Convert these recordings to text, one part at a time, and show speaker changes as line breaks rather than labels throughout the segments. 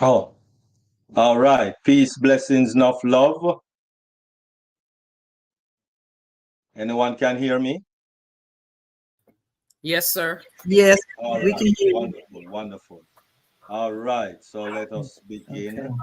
Oh, all right. Peace, blessings, enough love. Anyone can hear me?
Yes, sir.
Yes,
All
we
right.
can hear you.
Wonderful, wonderful. All right. So let us
Okay.
begin.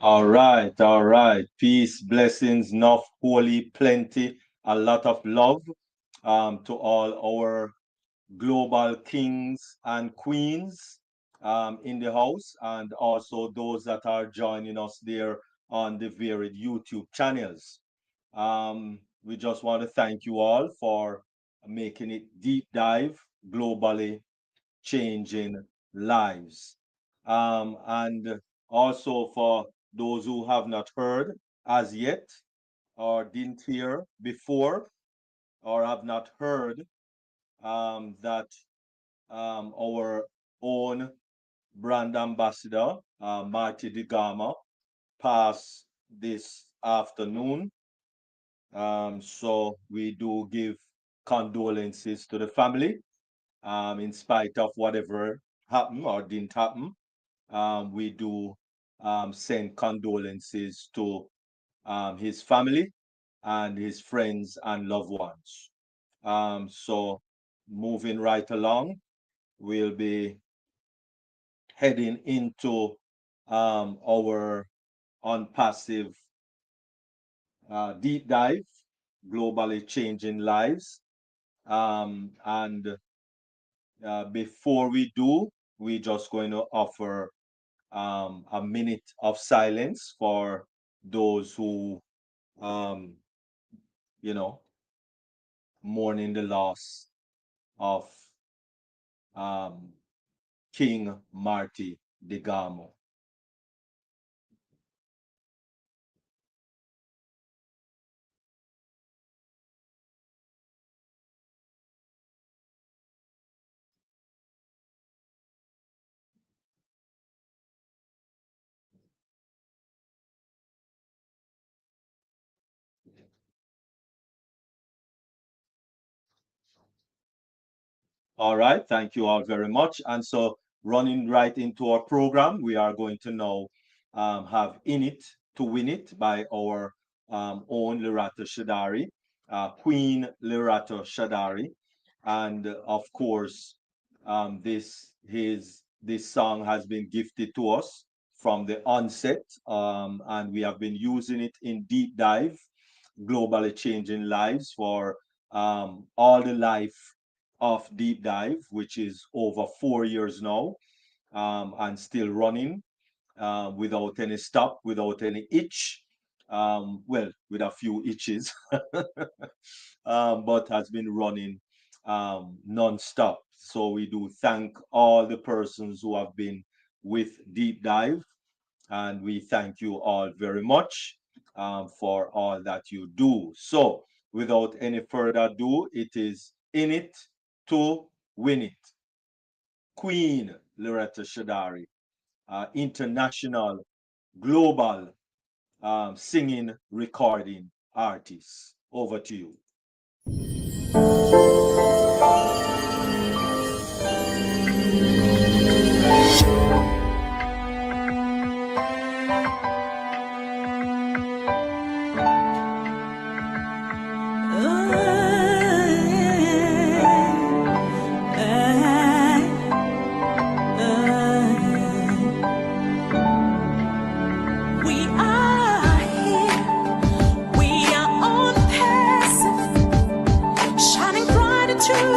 All right. All right. Peace, blessings, enough, holy, plenty, a lot of love to all our global kings and queens in the house, and also those that are joining us there on the varied YouTube channels. We just want to thank you all for making it deep dive, globally changing lives. And also for those who have not heard as yet, or didn't hear before, or have not heard that our own brand ambassador, Marty DeGama, passed this afternoon. So we do give condolences to the family, in spite of whatever happened or didn't happen. We do send condolences to his family and his friends and loved ones. So moving right along, we'll be heading into our on passive deep dive, globally changing lives. And before we do, we're just going to offer a minute of silence for those who, um, you know, mourning the loss of um, King Marty DeGamo. All right, thank you all very much. And so, running right into our program, we are going to now have In It to Win It by our own Lerato Shadari, Queen Lerato Shadari. And of course, this song has been gifted to us from the onset, and we have been using it in deep dive, globally changing lives for all the life of deep dive, which is over 4 years now, and still running without any stop, without any itch. Well, with a few itches, but has been running non-stop. So we do thank all the persons who have been with Deep Dive, and we thank you all very much for all that you do. So without any further ado, it is in it to win it. Queen Loretta Shadari, international, global singing, recording artist. Over to you.
True.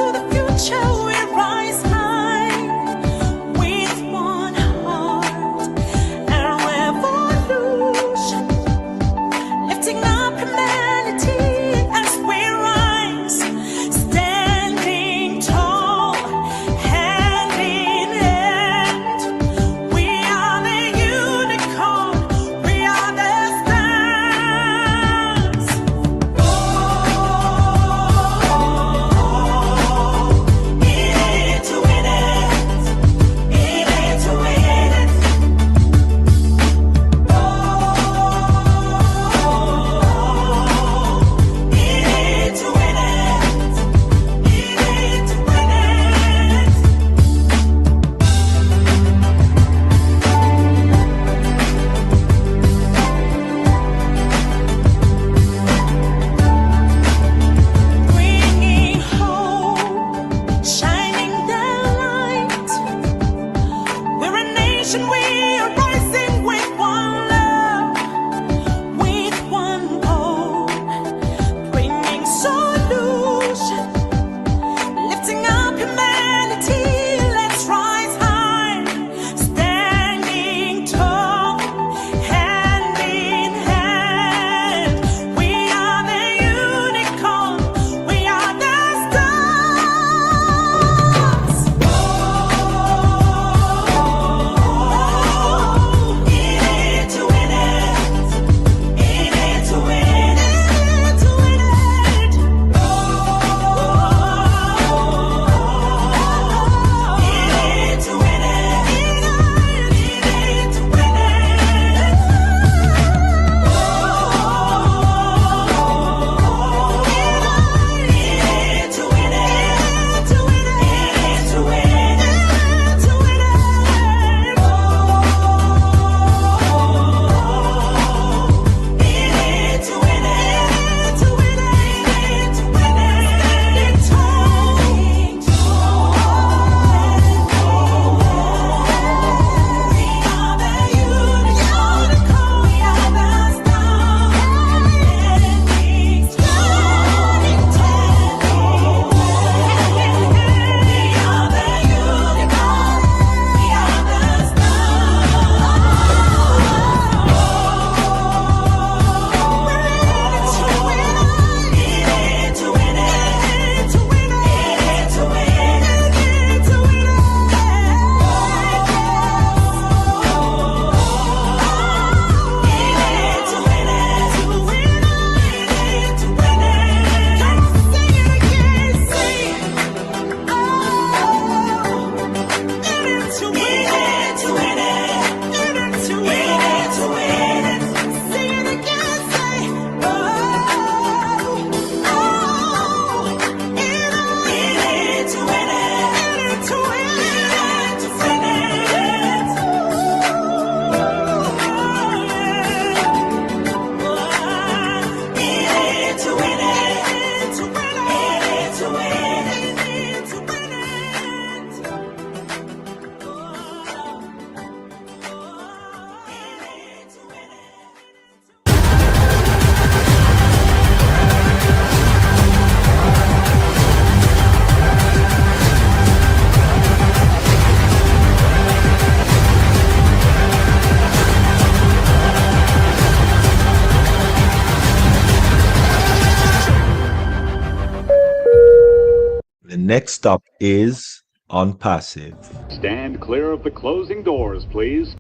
next up is on passive.
Stand clear of the closing doors, please.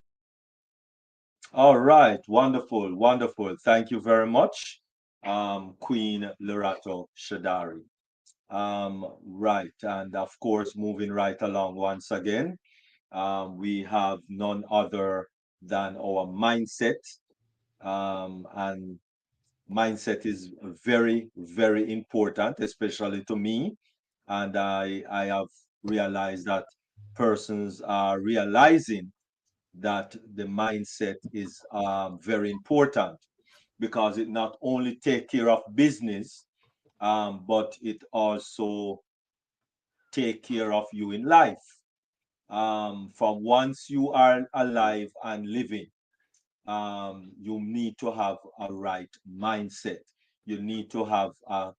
All right, wonderful, wonderful. Thank you very much, Queen Lerato Shadari. Right, and of course, moving right along once again, we have none other than our mindset. And mindset is very, very important, especially to me. And I have realized that persons are realizing that the mindset is very important because it not only take care of business, but it also take care of you in life. From once you are alive and living, you need to have a right mindset. You need to have a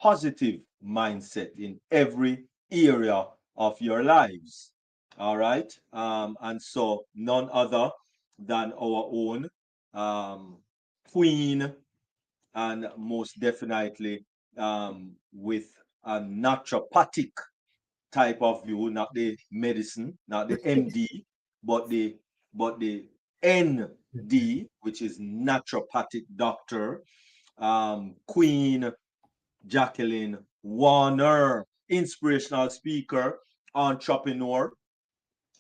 positive mindset in every area of your lives. All right. And so none other than our own um, queen, and most definitely with a naturopathic type of view, not the medicine, not the MD, but the ND, which is naturopathic doctor, Queen Jacqueline Warner, inspirational speaker, entrepreneur,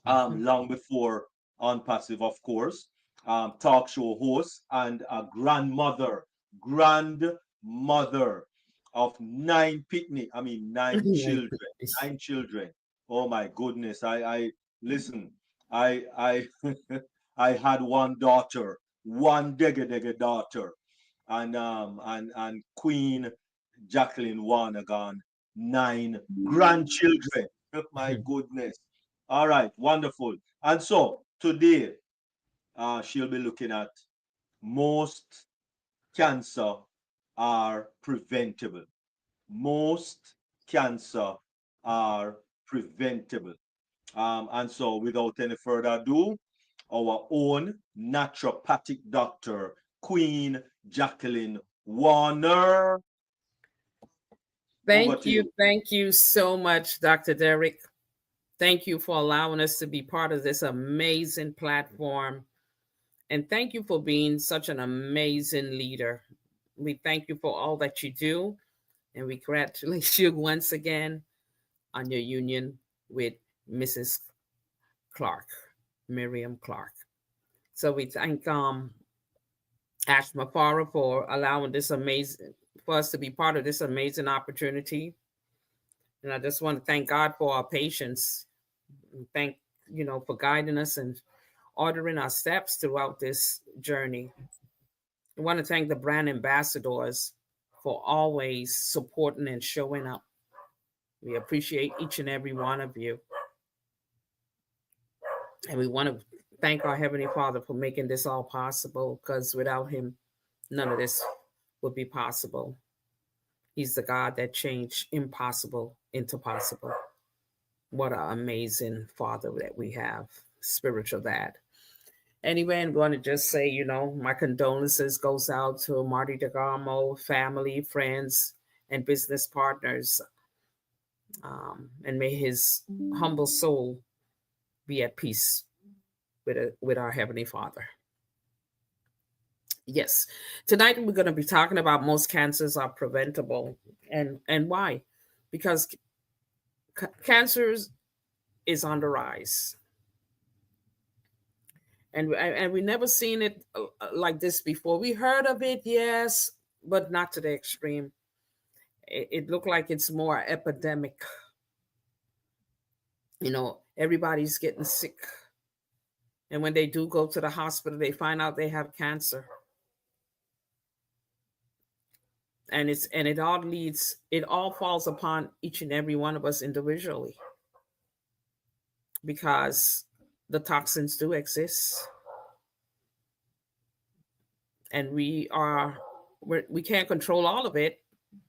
long before on passive, of course, talk show host, and a grandmother of nine children, nine children. Oh my goodness! I listen. I I had one daughter, one dege daughter, and Queen Jacqueline Wanagan, nine grandchildren. My goodness. All right, wonderful. And so today, she'll be looking at most cancer are preventable. Most cancer are preventable. And so, without any further ado, our own naturopathic doctor, Queen Jacqueline Warner. Over
Thank
to
you.
you.
Thank you so much, Dr. Derek. Thank you for allowing us to be part of this amazing platform. And thank you for being such an amazing leader. We thank you for all that you do. And we congratulate you once again on your union with Mrs. Clark, Miriam Clark. So we thank Ash Mafara for allowing this amazing for us to be part of this amazing opportunity. And I just want to thank God for our patience and thank, for guiding us and ordering our steps throughout this journey. I want to thank the brand ambassadors for always supporting and showing up. We appreciate each and every one of you. And we want to thank our Heavenly Father for making this all possible, because without Him, none of this would be possible. He's the God that changed impossible into possible. What an amazing Father that we have, spiritual dad. Anyway, I'm going to just say, my condolences goes out to Marty DeGarmo, family, friends, and business partners. And may his humble soul be at peace with our Heavenly Father. Yes, tonight we're going to be talking about most cancers are preventable, and why? Because cancer is on the rise, and we never seen it like this before. We heard of it, yes, but not to the extreme. It looked like it's more epidemic. Everybody's getting sick, and when they do go to the hospital, they find out they have cancer. And it all falls upon each and every one of us individually, because the toxins do exist, and we can't control all of it,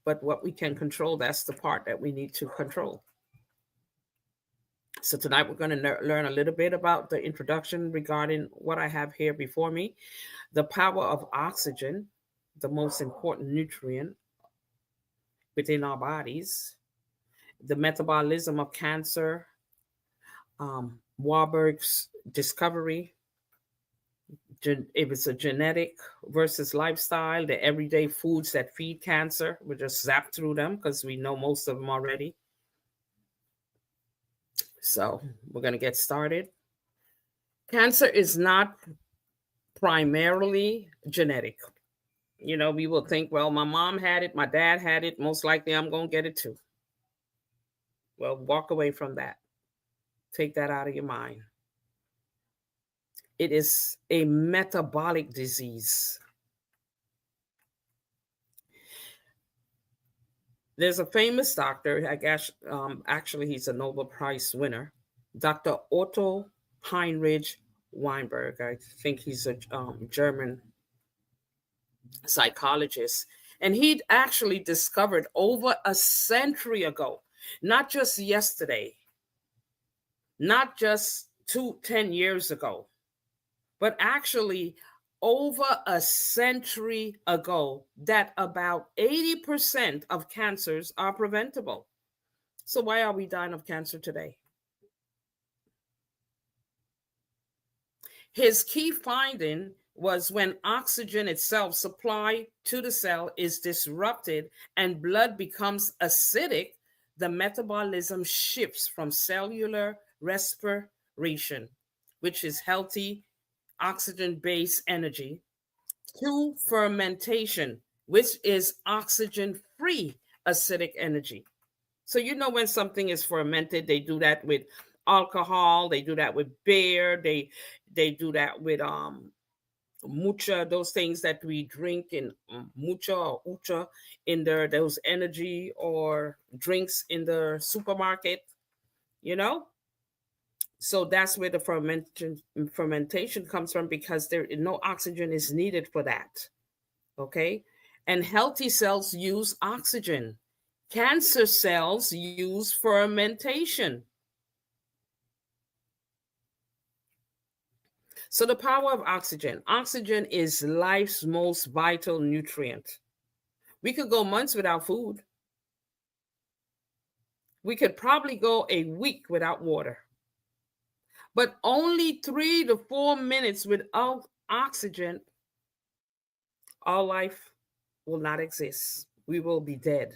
but what we can control, that's the part that we need to control. So tonight we're going to learn a little bit about the introduction regarding what I have here before me: the power of oxygen, the most important nutrient within our bodies. The metabolism of cancer, Warburg's discovery, it was a genetic versus lifestyle, the everyday foods that feed cancer. We just zap through them because we know most of them already. So we're going to get started. Cancer is not primarily genetic. You know, we will think, well, my mom had it, my dad had it, most likely I'm going to get it too. Well, walk away from that. Take that out of your mind. It is a metabolic disease. There's a famous doctor, I guess, actually he's a Nobel Prize winner, Dr. Otto Heinrich Weinberg. I think he's a German psychologist. And he'd actually discovered over a century ago, not just yesterday, not just 10 years ago, but actually over a century ago, that about 80% of cancers are preventable. So why are we dying of cancer today? His key finding was when oxygen itself, supply to the cell, is disrupted and blood becomes acidic, the metabolism shifts from cellular respiration, which is healthy oxygen-based energy, to fermentation, which is oxygen-free acidic energy. So you know when something is fermented, they do that with alcohol, they do that with beer, they do that with mucha, those things that we drink in mucha or ucha in those energy or drinks in the supermarket, you know. So that's where the fermentation comes from, because there no oxygen is needed for that. Okay. And healthy cells use oxygen. Cancer cells use fermentation. So the power of oxygen. Oxygen is life's most vital nutrient. We could go months without food. We could probably go a week without water. But only 3 to 4 minutes without oxygen, our life will not exist. We will be dead.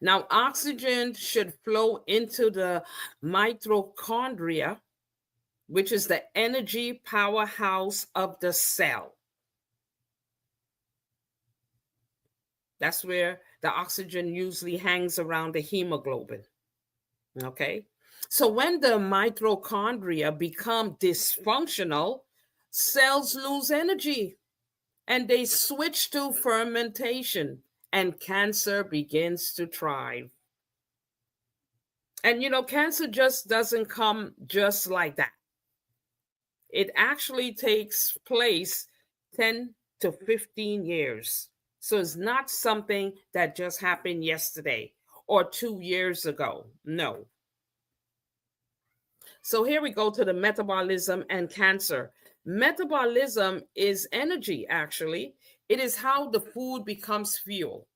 Now, oxygen should flow into the mitochondria, which is the energy powerhouse of the cell. That's where the oxygen usually hangs around the hemoglobin. Okay. So when the mitochondria become dysfunctional, cells lose energy and they switch to fermentation, and cancer begins to thrive. And you know, cancer just doesn't come just like that. It actually takes place 10 to 15 years. So it's not something that just happened yesterday or 2 years ago. No. So here we go to the metabolism and cancer. Metabolism is energy, actually. It is how the food becomes fuel.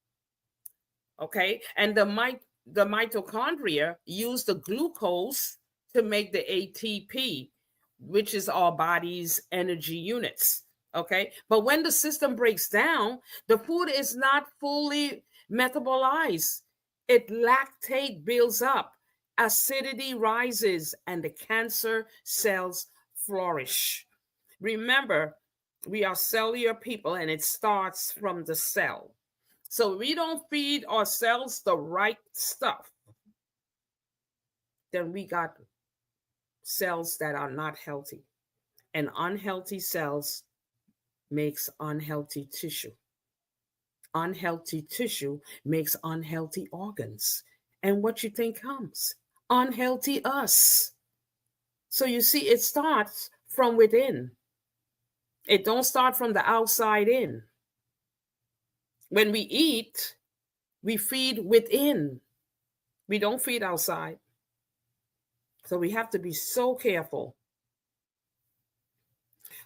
Okay. And the mitochondria use the glucose to make the ATP, which is our body's energy units. Okay. But when the system breaks down, the food is not fully metabolized. Lactate builds up, acidity rises, and the cancer cells flourish. Remember, we are cellular people, and it starts from the cell. So we don't feed our cells the right stuff, then we got cells that are not healthy. And unhealthy cells makes unhealthy tissue. Unhealthy tissue makes unhealthy organs. And what you think comes? Unhealthy us. So you see, it starts from within. It don't start from the outside in. When we eat, we feed within. We don't feed outside. So we have to be so careful.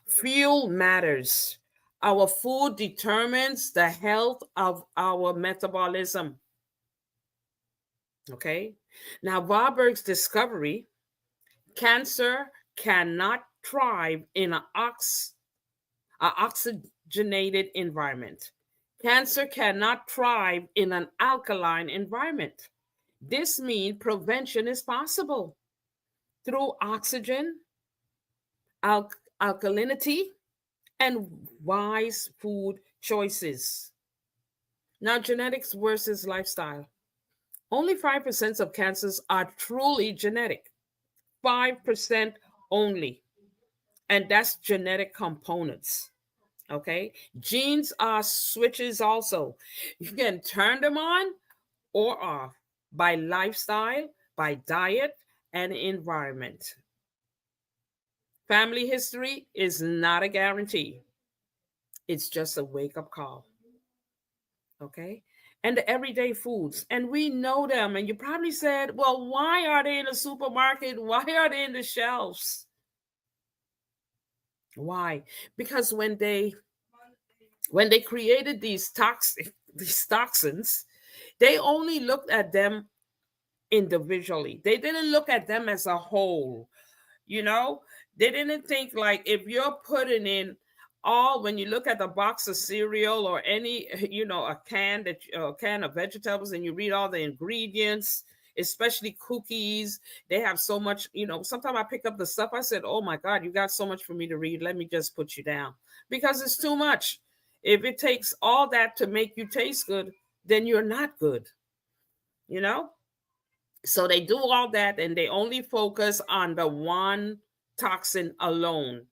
Fuel matters. Our food determines the health of our metabolism. Okay. Now, Warburg's discovery, cancer cannot thrive in an oxygenated environment. Cancer cannot thrive in an alkaline environment. This means prevention is possible through oxygen, alkalinity, and wise food choices. Now, genetics versus lifestyle. Only 5% of cancers are truly genetic. 5% only. And that's genetic components. Okay. Genes are switches also. You can turn them on or off by lifestyle, by diet, and environment. Family history is not a guarantee. It's just a wake-up call. Okay. And the everyday foods. And we know them. And you probably said, well, why are they in the supermarket? Why are they in the shelves? Why? Because when they created these toxins, they only looked at them individually. They didn't look at them as a whole. They didn't think like if you're putting in when you look at the box of cereal or any, a can of vegetables, and you read all the ingredients, especially cookies, they have so much, sometimes I pick up the stuff, I said, oh my God, you got so much for me to read. Let me just put you down, because it's too much. If it takes all that to make you taste good, then you're not good, So they do all that and they only focus on the one toxin alone.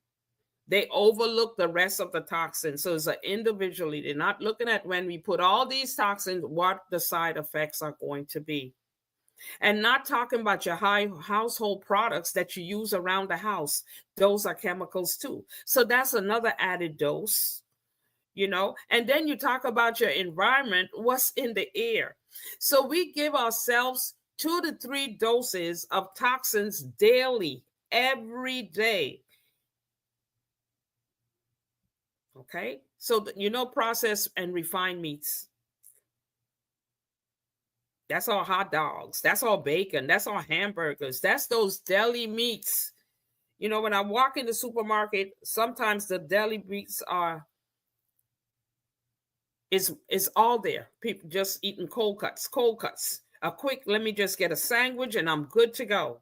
They overlook the rest of the toxins. So it's individually, they're not looking at when we put all these toxins, what the side effects are going to be. And not talking about your household products that you use around the house. Those are chemicals too. So that's another added dose, And then you talk about your environment, what's in the air. So we give ourselves 2 to 3 doses of toxins daily, every day. Okay, so processed and refined meats. That's all hot dogs. That's all bacon. That's all hamburgers. That's those deli meats. When I walk in the supermarket, sometimes the deli meats is all there. People just eating cold cuts. A quick, let me just get a sandwich and I'm good to go.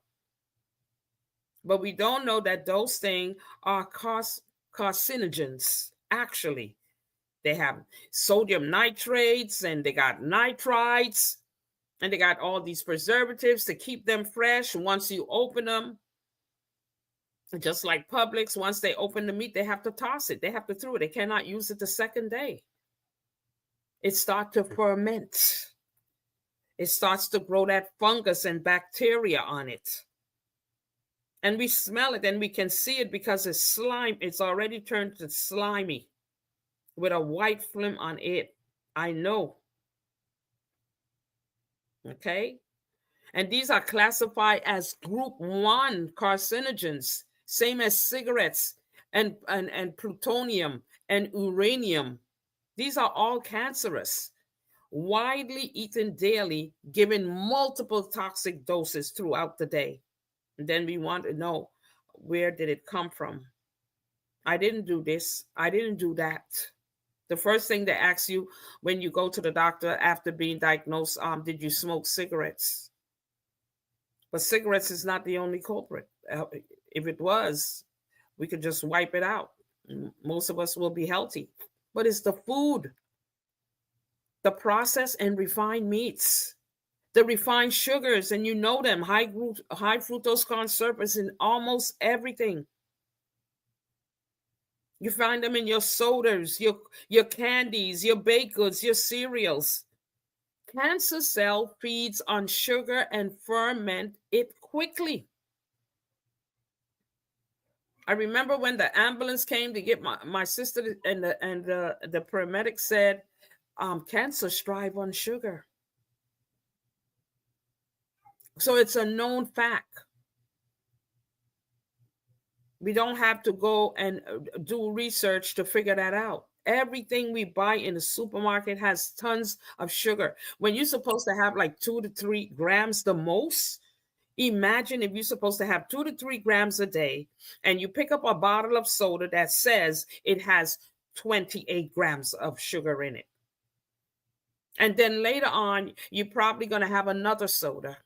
But we don't know that those things are carcinogens, actually. They have sodium nitrates and they got nitrites and they got all these preservatives to keep them fresh. Once you open them, just like Publix, once they open the meat, they have to toss it. They have to throw it. They cannot use it the second day. It starts to ferment. It starts to grow that fungus and bacteria on it. And we smell it and we can see it because it's slime. It's already turned to slimy with a white film on it. I know. Okay. And these are classified as group 1 carcinogens, same as cigarettes and plutonium and uranium. These are all cancerous, widely eaten daily, given multiple toxic doses throughout the day. And then we want to know, where did it come from? I didn't do this. I didn't do that. The first thing they ask you when you go to the doctor after being diagnosed, did you smoke cigarettes? But cigarettes is not the only culprit. If it was, we could just wipe it out. Most of us will be healthy. But it's the food, the processed and refined meats, the refined sugars, and you know them, high fructose corn syrup is in almost everything. You find them in your sodas, your candies, your baked goods, your cereals. Cancer cell feeds on sugar and ferment it quickly. I remember when the ambulance came to get my sister, and the paramedic said, cancer thrive on sugar. So it's a known fact. We don't have to go and do research to figure that out. Everything we buy in the supermarket has tons of sugar. When you're supposed to have like 2 to 3 grams the most, imagine if you're supposed to have 2 to 3 grams a day and you pick up a bottle of soda that says it has 28 grams of sugar in it. And then later on, you're probably going to have another soda.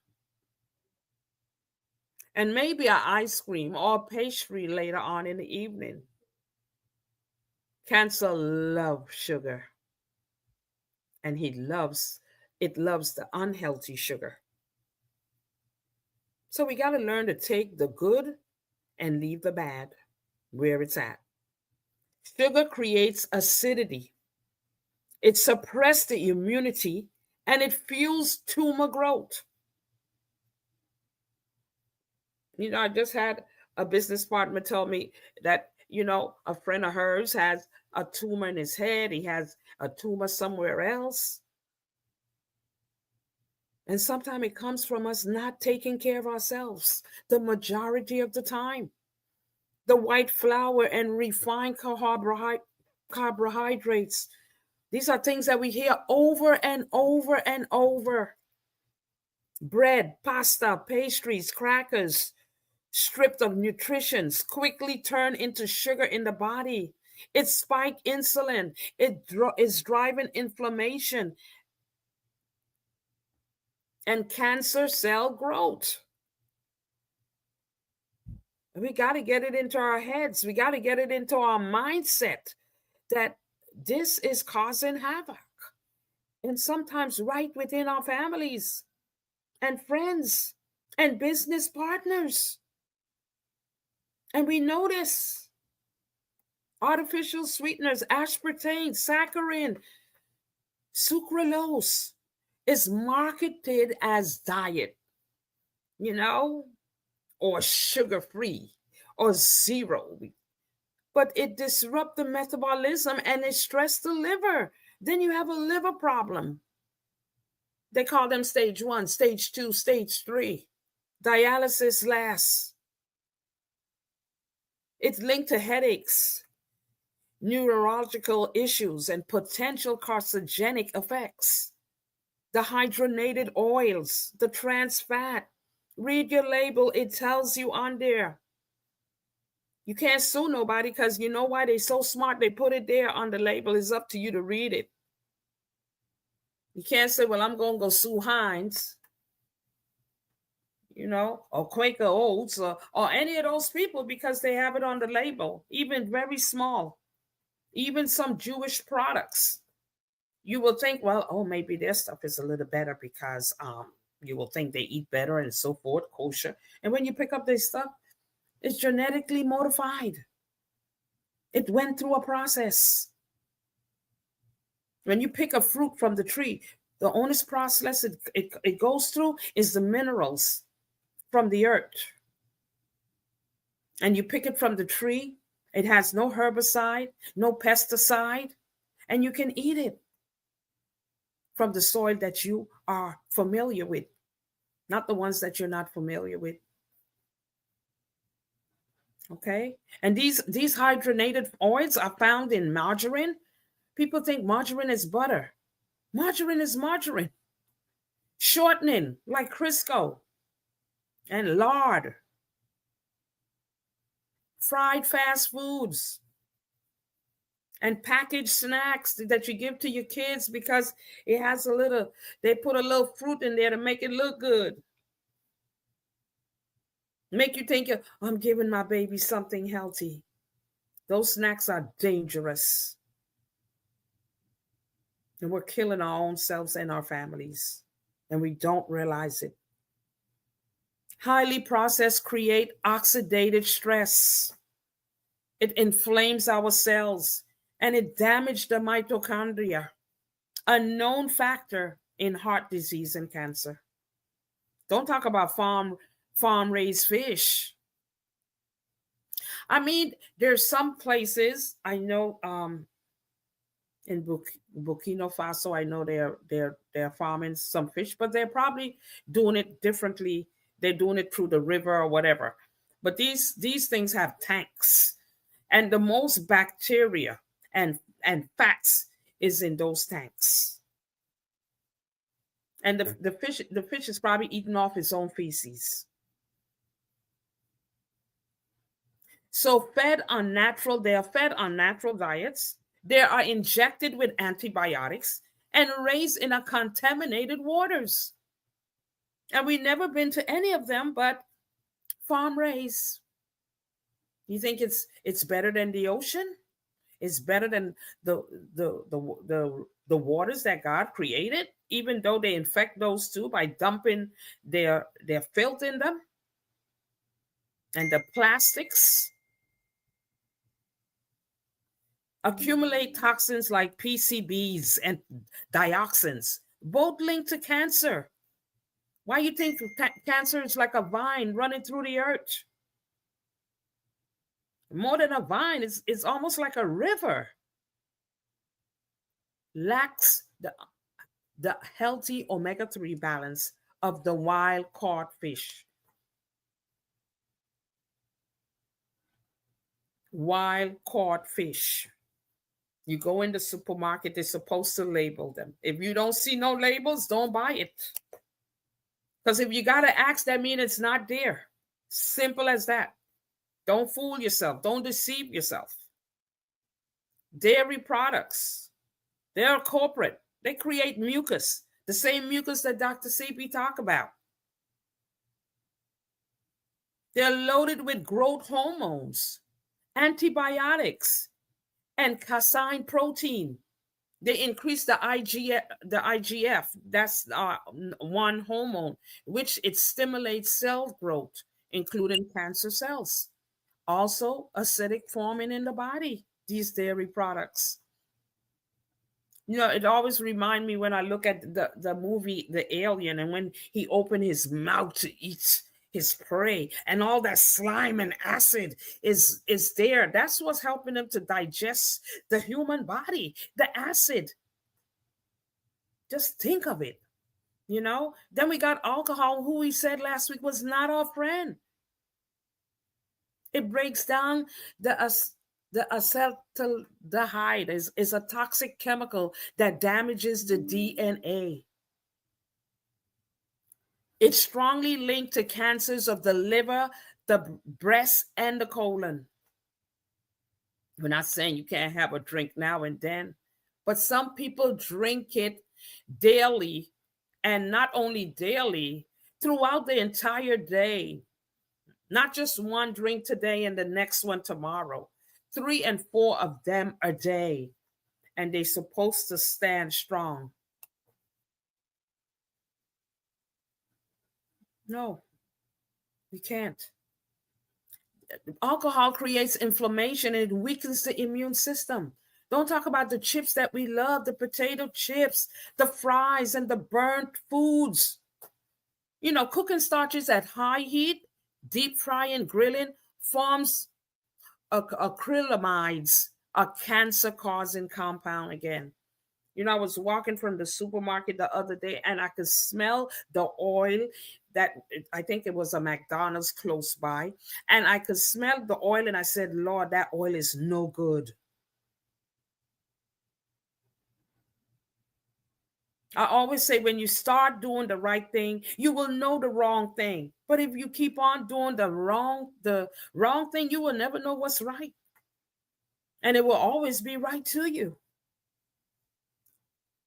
And maybe an ice cream or a pastry later on in the evening. Cancer loves sugar. And it loves the unhealthy sugar. So we got to learn to take the good and leave the bad where it's at. Sugar creates acidity. It suppresses the immunity and it fuels tumor growth. You know, I just had a business partner tell me that, you know, a friend of hers has a tumor in his head. He has a tumor somewhere else. And sometimes it comes from us not taking care of ourselves the majority of the time. The white flour and refined carbohydrates. These are things that we hear over and over and over. Bread, pasta, pastries, crackers, stripped of nutrition, quickly turn into sugar in the body. It spikes insulin. It is driving inflammation and cancer cell growth. We got to get it into our heads. We got to get it into our mindset that this is causing havoc. And sometimes right within our families and friends and business partners. And we notice artificial sweeteners, aspartame, saccharin, sucralose is marketed as diet, you know, or sugar-free or zero. But it disrupts the metabolism and it stresses the liver. Then you have a liver problem. They call them stage 1, stage 2, stage 3. Dialysis lasts. It's linked to headaches, neurological issues, and potential carcinogenic effects. The hydrogenated oils, the trans fat. Read your label. It tells you on there. You can't sue nobody because you know why? They're so smart. They put it there on the label. It's up to you to read it. You can't say, well, I'm going to go sue Heinz, you know, or Quaker Oats or any of those people because they have it on the label, even very small, even some Jewish products. You will think, well, oh, maybe their stuff is a little better because you will think they eat better and so forth, kosher. And when you pick up their stuff, it's genetically modified. It went through a process. When you pick a fruit from the tree, the only process it goes through is the minerals from the earth. And you pick it from the tree. It has no herbicide, no pesticide, and you can eat it from the soil that you are familiar with, not the ones that you're not familiar with. Okay? And these hydrogenated oils are found in margarine. People think margarine is butter. Margarine is margarine. Shortening, like Crisco. And lard. Fried fast foods. And packaged snacks that you give to your kids because it has they put a little fruit in there to make it look good. Make you think, I'm giving my baby something healthy. Those snacks are dangerous. And we're killing our own selves and our families. And we don't realize it. Highly processed create oxidative stress. It inflames our cells and it damages the mitochondria, a known factor in heart disease and cancer. Don't talk about farm-raised fish. I mean, there's some places I know in Burkina Faso, I know they're farming some fish, but they're probably doing it differently. They're doing it through the river or whatever. But these things have tanks, and the most bacteria and and fats is in those tanks. And the fish is probably eating off its own feces. So they are fed on natural diets. They are injected with antibiotics and raised in a contaminated waters. And we've never been to any of them but farm raised. You think it's better than the ocean? It's better than the waters that God created, even though they infect those too by dumping their filth in them and the plastics. Accumulate toxins like PCBs and dioxins, both linked to cancer. Why you think cancer is like a vine running through the earth? More than a vine, it's almost like a river. Lacks the healthy omega-3 balance of the wild caught fish. Wild caught fish. You go in the supermarket, they're supposed to label them. If you don't see no labels, don't buy it. Because if you got to ask, that means it's not there. Simple as that. Don't fool yourself. Don't deceive yourself. Dairy products, they're corporate. They create mucus, the same mucus that Dr. CP talked about. They're loaded with growth hormones, antibiotics, and casein protein. They increase the IGF. That's one hormone, which it stimulates cell growth, including cancer cells. Also, acidic forming in the body, these dairy products. You know, it always reminds me when I look at the movie The Alien, and when he opened his mouth to eat his prey, and all that slime and acid is there. That's what's helping him to digest the human body, the acid. Just think of it, you know. Then we got alcohol, who we said last week was not our friend. It breaks down the acetaldehyde is a toxic chemical that damages the DNA. It's strongly linked to cancers of the liver, the breast, and the colon. We're not saying you can't have a drink now and then, but some people drink it daily, and not only daily, throughout the entire day. Not just one drink today and the next one tomorrow. 3 and 4 of them a day. And they're supposed to stand strong. No, you can't. Alcohol creates inflammation and it weakens the immune system. Don't talk about the chips that we love, the potato chips, the fries, and the burnt foods. You know, cooking starches at high heat, deep frying, grilling, forms acrylamides, a cancer-causing compound again. You know, I was walking from the supermarket the other day and I could smell the oil that I think it was a McDonald's close by. And I could smell the oil and I said, Lord, that oil is no good. I always say when you start doing the right thing, you will know the wrong thing. But if you keep on doing the wrong thing, you will never know what's right. And it will always be right to you.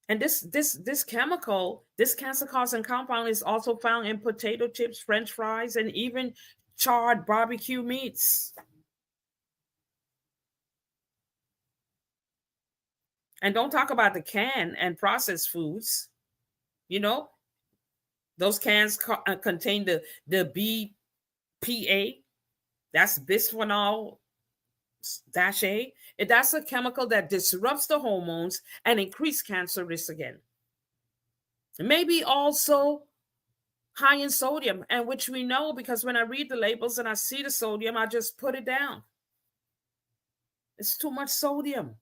And this chemical, this cancer-causing compound is also found in potato chips, French fries, and even charred barbecue meats. And don't talk about the canned and processed foods. You know, those cans contain the BPA, that's bisphenol -A. That's a chemical that disrupts the hormones and increase cancer risk again. Maybe also high in sodium, and which we know because when I read the labels and I see the sodium, I just put it down. It's too much sodium.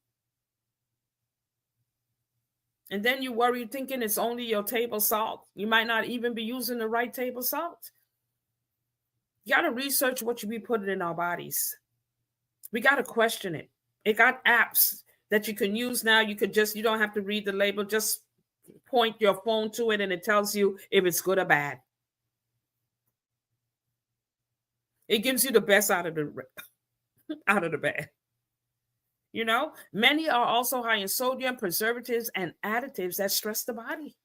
And then you worry thinking it's only your table salt. You might not even be using the right table salt. You got to research what you be putting in our bodies. We got to question it. It got apps that you can use now. You don't have to read the label, just point your phone to it and it tells you if it's good or bad. It gives you the best out of the bad. Many are also high in sodium, preservatives, and additives that stress the body.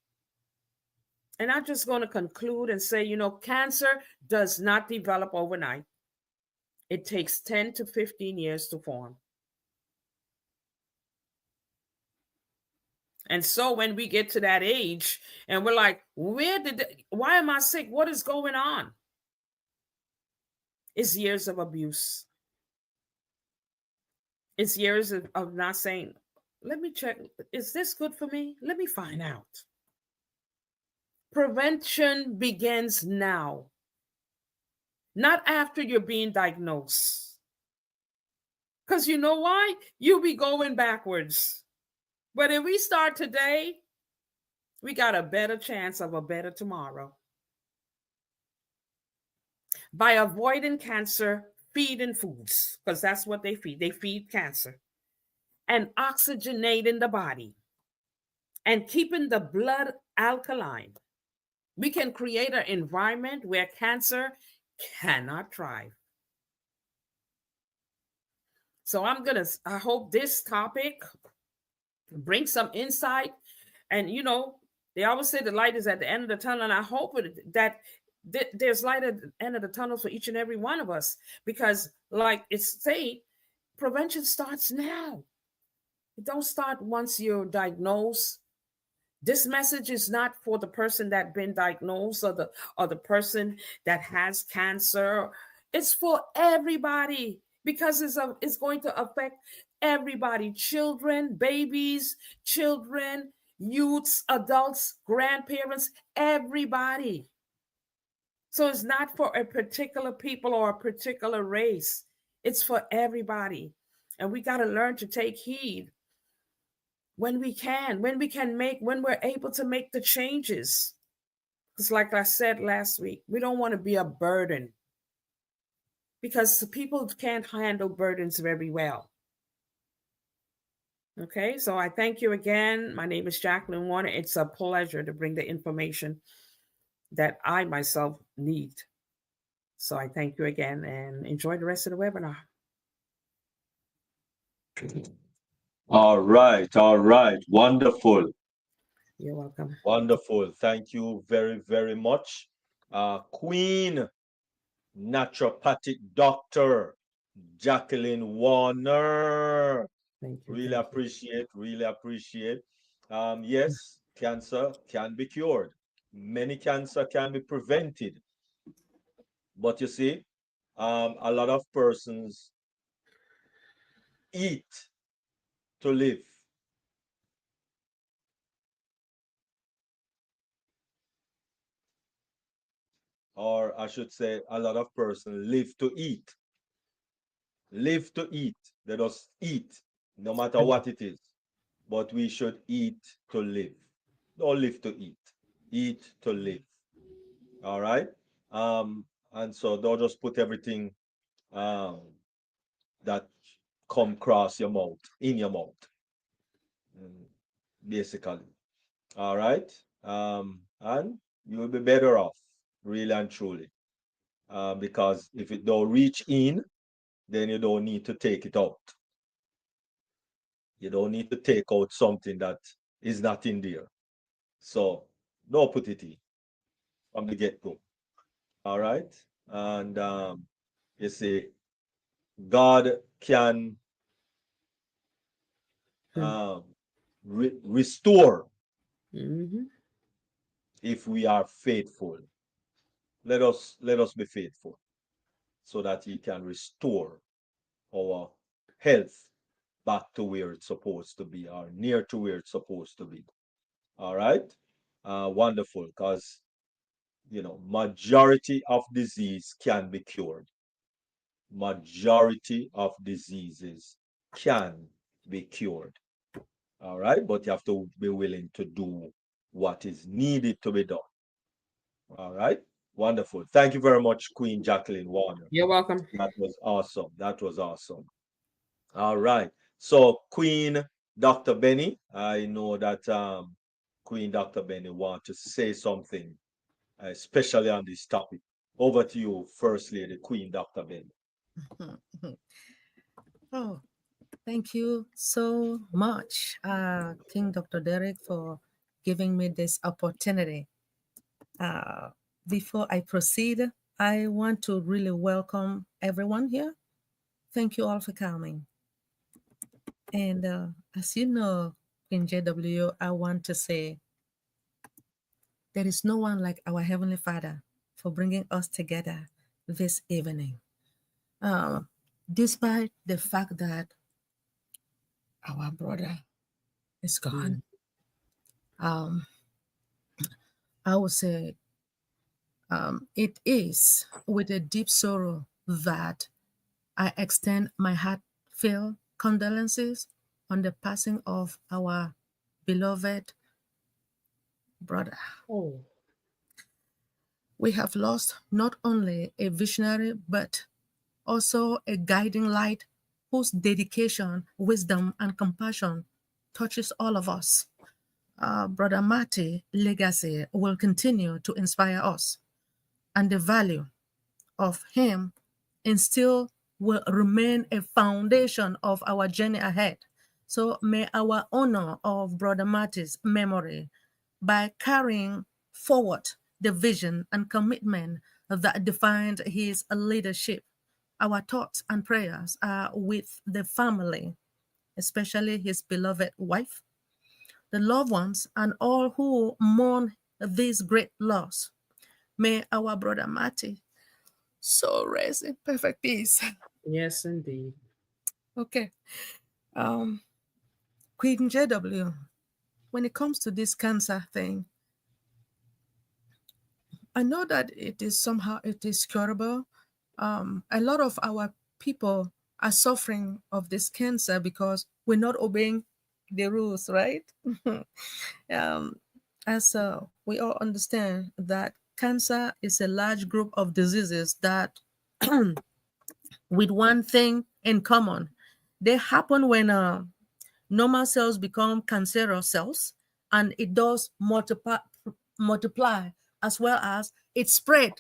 And I'm just going to conclude and say, cancer does not develop overnight. It takes 10 to 15 years to form. And so when we get to that age and we're like, why am I sick? What is going on? It's years of abuse. It's years of not saying, let me check. Is this good for me? Let me find out. Prevention begins now, not after you're being diagnosed. Because you know why? You'll be going backwards. But if we start today, we got a better chance of a better tomorrow. By avoiding cancer, feeding foods, because that's what they feed. They feed cancer. And oxygenating the body. And keeping the blood alkaline. We can create an environment where cancer cannot thrive. So I hope this topic brings some insight. And, they always say the light is at the end of the tunnel. And I hope that there's light at the end of the tunnel for each and every one of us. Because like it's saying, prevention starts now. It don't start once you're diagnosed. This message is not for the person that been diagnosed or the person that has cancer. It's for everybody because it's going to affect everybody. Children, babies, children, youths, adults, grandparents, everybody. So it's not for a particular people or a particular race. It's for everybody. And we got to learn to take heed when we're able to make the changes. Because like I said last week, we don't want to be a burden because people can't handle burdens very well. Okay, so I thank you again. My name is Jacqueline Warner. It's a pleasure to bring the information that I myself need. So I thank you again and enjoy the rest of the webinar.
All right. Wonderful.
You're welcome.
Wonderful. Thank you very, very much. Queen Naturopathic Doctor Jacqueline Warner.
Thank you.
Really appreciate. Yes, cancer can be cured. Many cancer can be prevented. But you see, a lot of persons eat to live. Or I should say, a lot of persons live to eat. Live to eat. They just eat, no matter what it is. But we should eat to live. Don't live to eat. Eat to live. All right? And so don't just put everything that come across your mouth, in your mouth. Basically. All right? And you will be better off, really and truly. Because if it don't reach in, then you don't need to take it out. You don't need to take out something that is not in there. So don't put it in from the get-go. All right? And you see, God can restore if we are faithful. Let us be faithful so that He can restore our health back to where it's supposed to be or near to where it's supposed to be. All right? Wonderful, because majority of disease can be cured. Majority of diseases can be cured. All right, but you have to be willing to do what is needed to be done. All right, wonderful. Thank you very much, Queen Jacqueline Warner.
You're welcome.
That was awesome. All right, So Queen Dr. Benny, I know that Queen Dr. Benny want to say something, especially on this topic. Over to you, First Lady Queen Dr. Benny.
Oh, thank you so much, King Dr. Derek, for giving me this opportunity. Uh, Before I proceed, I want to really welcome everyone here. Thank you all for coming. And as you know, in JW, I want to say there is no one like our Heavenly Father for bringing us together this evening. Uh, Despite the fact that our brother is gone, um, I would say it is with a deep sorrow that I extend my heartfelt condolences on the passing of our beloved brother.
Oh,
We have lost not only a visionary, but also a guiding light whose dedication, wisdom, and compassion touches all of us. Brother Marty legacy will continue to inspire us, and the value of him instill will remain a foundation of our journey ahead. So may our honor of Brother Marty's memory by carrying forward the vision and commitment that defined his leadership. Our thoughts and prayers are with the family, especially his beloved wife, the loved ones, and all who mourn this great loss. May our brother Marty so rest in perfect peace.
yes, indeed.
Okay. Um, Queen JW, when it comes to this cancer thing, I know that it is somehow it is curable. A lot of our people are suffering of this cancer because we're not obeying the rules, right? um, as we all understand that cancer is a large group of diseases that with one thing in common. They happen when normal cells become cancerous cells, and it does multiply as well as it spread,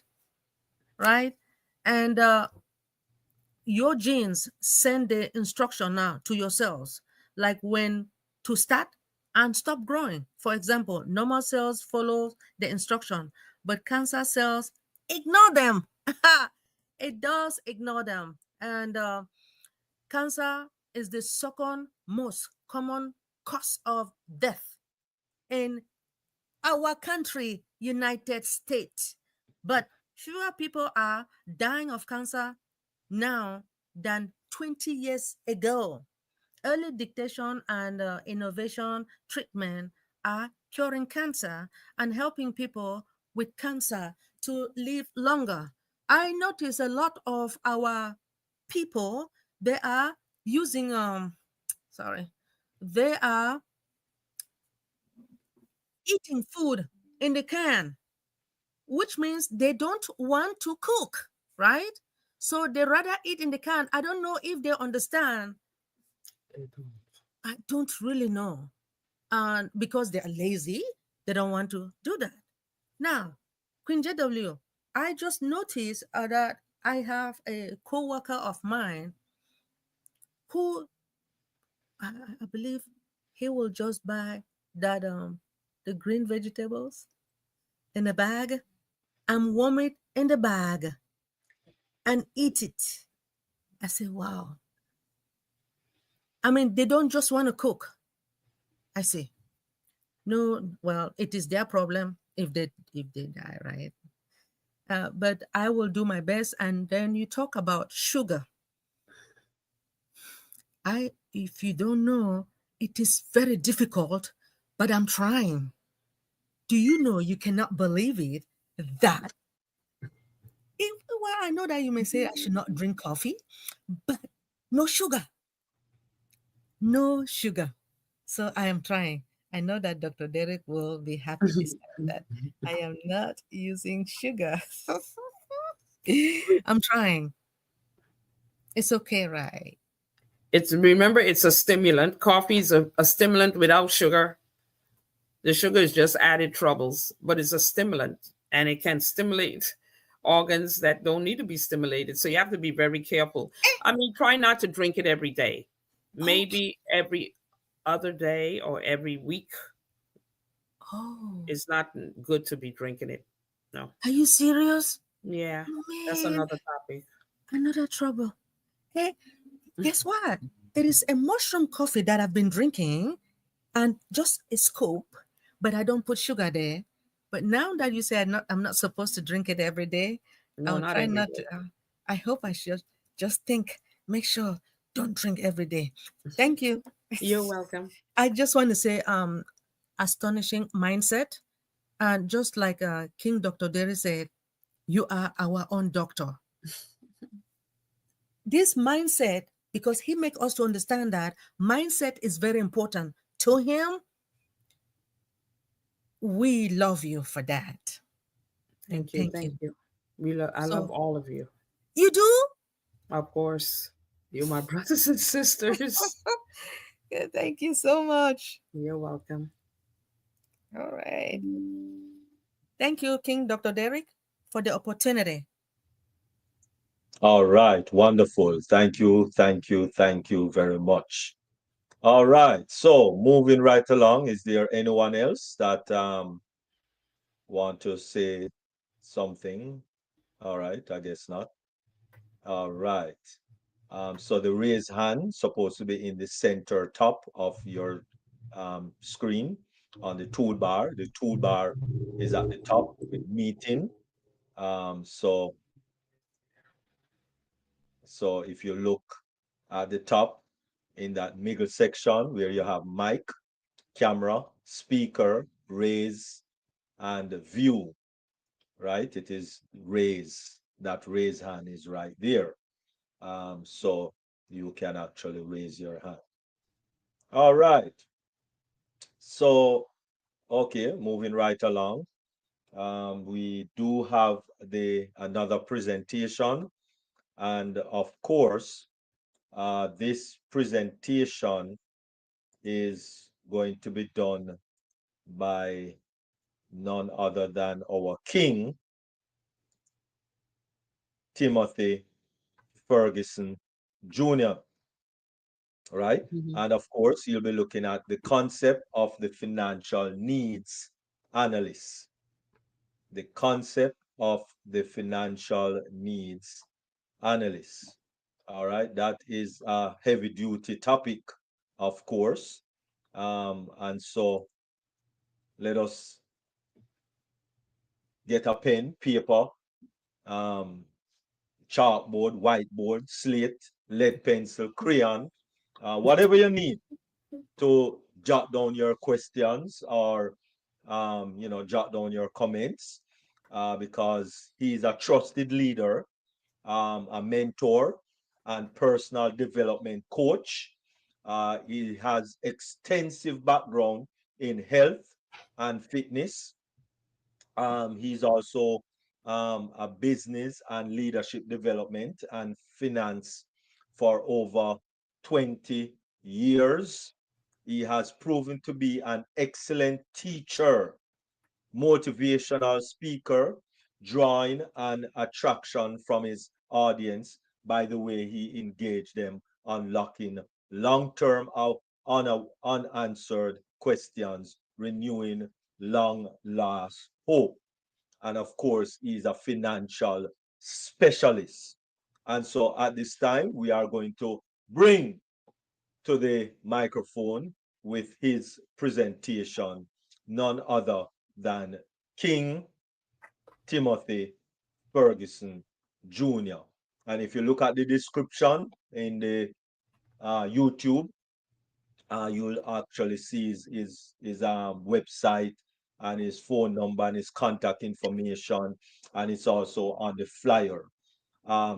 right? And your genes send the instruction now to your cells, like when to start and stop growing. For example, normal cells follow the instruction, but cancer cells ignore them. It does ignore them. And cancer is the second most common cause of death in our country, United States. But fewer people are dying of cancer now than 20 years ago. Early detection and innovation treatment are curing cancer and helping people with cancer to live longer. I notice a lot of our people, they are using sorry, they are eating food in the can, which means they don't want to cook, right? So they rather eat in the can. I don't know if they understand.
They don't.
I don't really know. And because they are lazy, they don't want to do that. Now, Queen JW, I just noticed that I have a co-worker of mine who I believe he will just buy that the green vegetables in a bag and warm it in the bag and eat it. I say, wow. I mean, they don't just want to cook. I say, no, well, it is their problem if they die, right? But I will do my best. And then you talk about sugar. If you don't know, it is very difficult, but I'm trying. Do you know you cannot believe it that well, I know that you may say I should not drink coffee, but no sugar, no sugar. So I am trying. I know that Dr. Derek will be happy this time that I am not using sugar. I'm trying. It's okay, right?
Remember, it's a stimulant. Coffee is a stimulant without sugar. The sugar is just added troubles, but it's a stimulant and it can stimulate organs that don't need to be stimulated. So you have to be very careful. I mean, try not to drink it every day.
Okay.
Maybe every other day or every week.
Oh,
It's not good to be drinking it. No.
are you serious?
Yeah, that's
Man,
another topic.
another trouble. Hey, guess what? There is a mushroom coffee that I've been drinking and just a scoop, but I don't put sugar there. But now that you say I'm not supposed to drink it every day,
No,
I'll
not
try
every
not
day.
to. I hope I should just think, make sure, don't drink every day. Thank you.
You're welcome.
I just want to say, astonishing mindset. And just like King Dr. Derry said, you are our own doctor. This mindset, because he make us to understand that mindset is very important to him. We love you for that. And
Thank you.
thank
Thank
you.
you. I love
So
all of you.
you do?
Of course, you're my brothers and sisters.
Yeah, thank you so much.
You're welcome.
All right. Thank you, King Dr. Derek, for the opportunity.
All right, wonderful. Thank you, thank you, thank you very much. All right, so moving right along, is there anyone else that want to say something? All right, I guess not. All right. So the raise hand supposed to be in the center top of your screen on the toolbar. The toolbar is at the top with meeting. So if you look at the top in that middle section where you have mic, camera, speaker, raise, and view, right? It is raise. That raise hand is right there. So you can actually raise your hand. All right. So, okay, moving right along. We do have another presentation, and of course, this presentation is going to be done by none other than our King, Timothy Ferguson Jr., right?
Mhm.
And of course, you'll be looking at the concept of the financial needs analyst. The concept of the financial needs analyst. All right, that is a heavy duty topic, of course. And so let us get a pen, paper, um, chalkboard, whiteboard, slate, lead pencil, crayon, whatever you need to jot down your questions or jot down your comments, because he's a trusted leader, a mentor, and personal development coach. He has extensive background in health and fitness. He's also a business and leadership development and finance for over 20 years. He has proven to be an excellent teacher, motivational speaker, drawing an attraction from his audience by the way he engaged them, unlocking long-term unanswered questions, renewing long-lost hope. And of course, he's a financial specialist. And so at this time, we are going to bring to the microphone with his presentation none other than King Timothy Ferguson Jr. And if you look at the description in the YouTube, you'll actually see his website and his phone number and his contact information, and it's also on the flyer.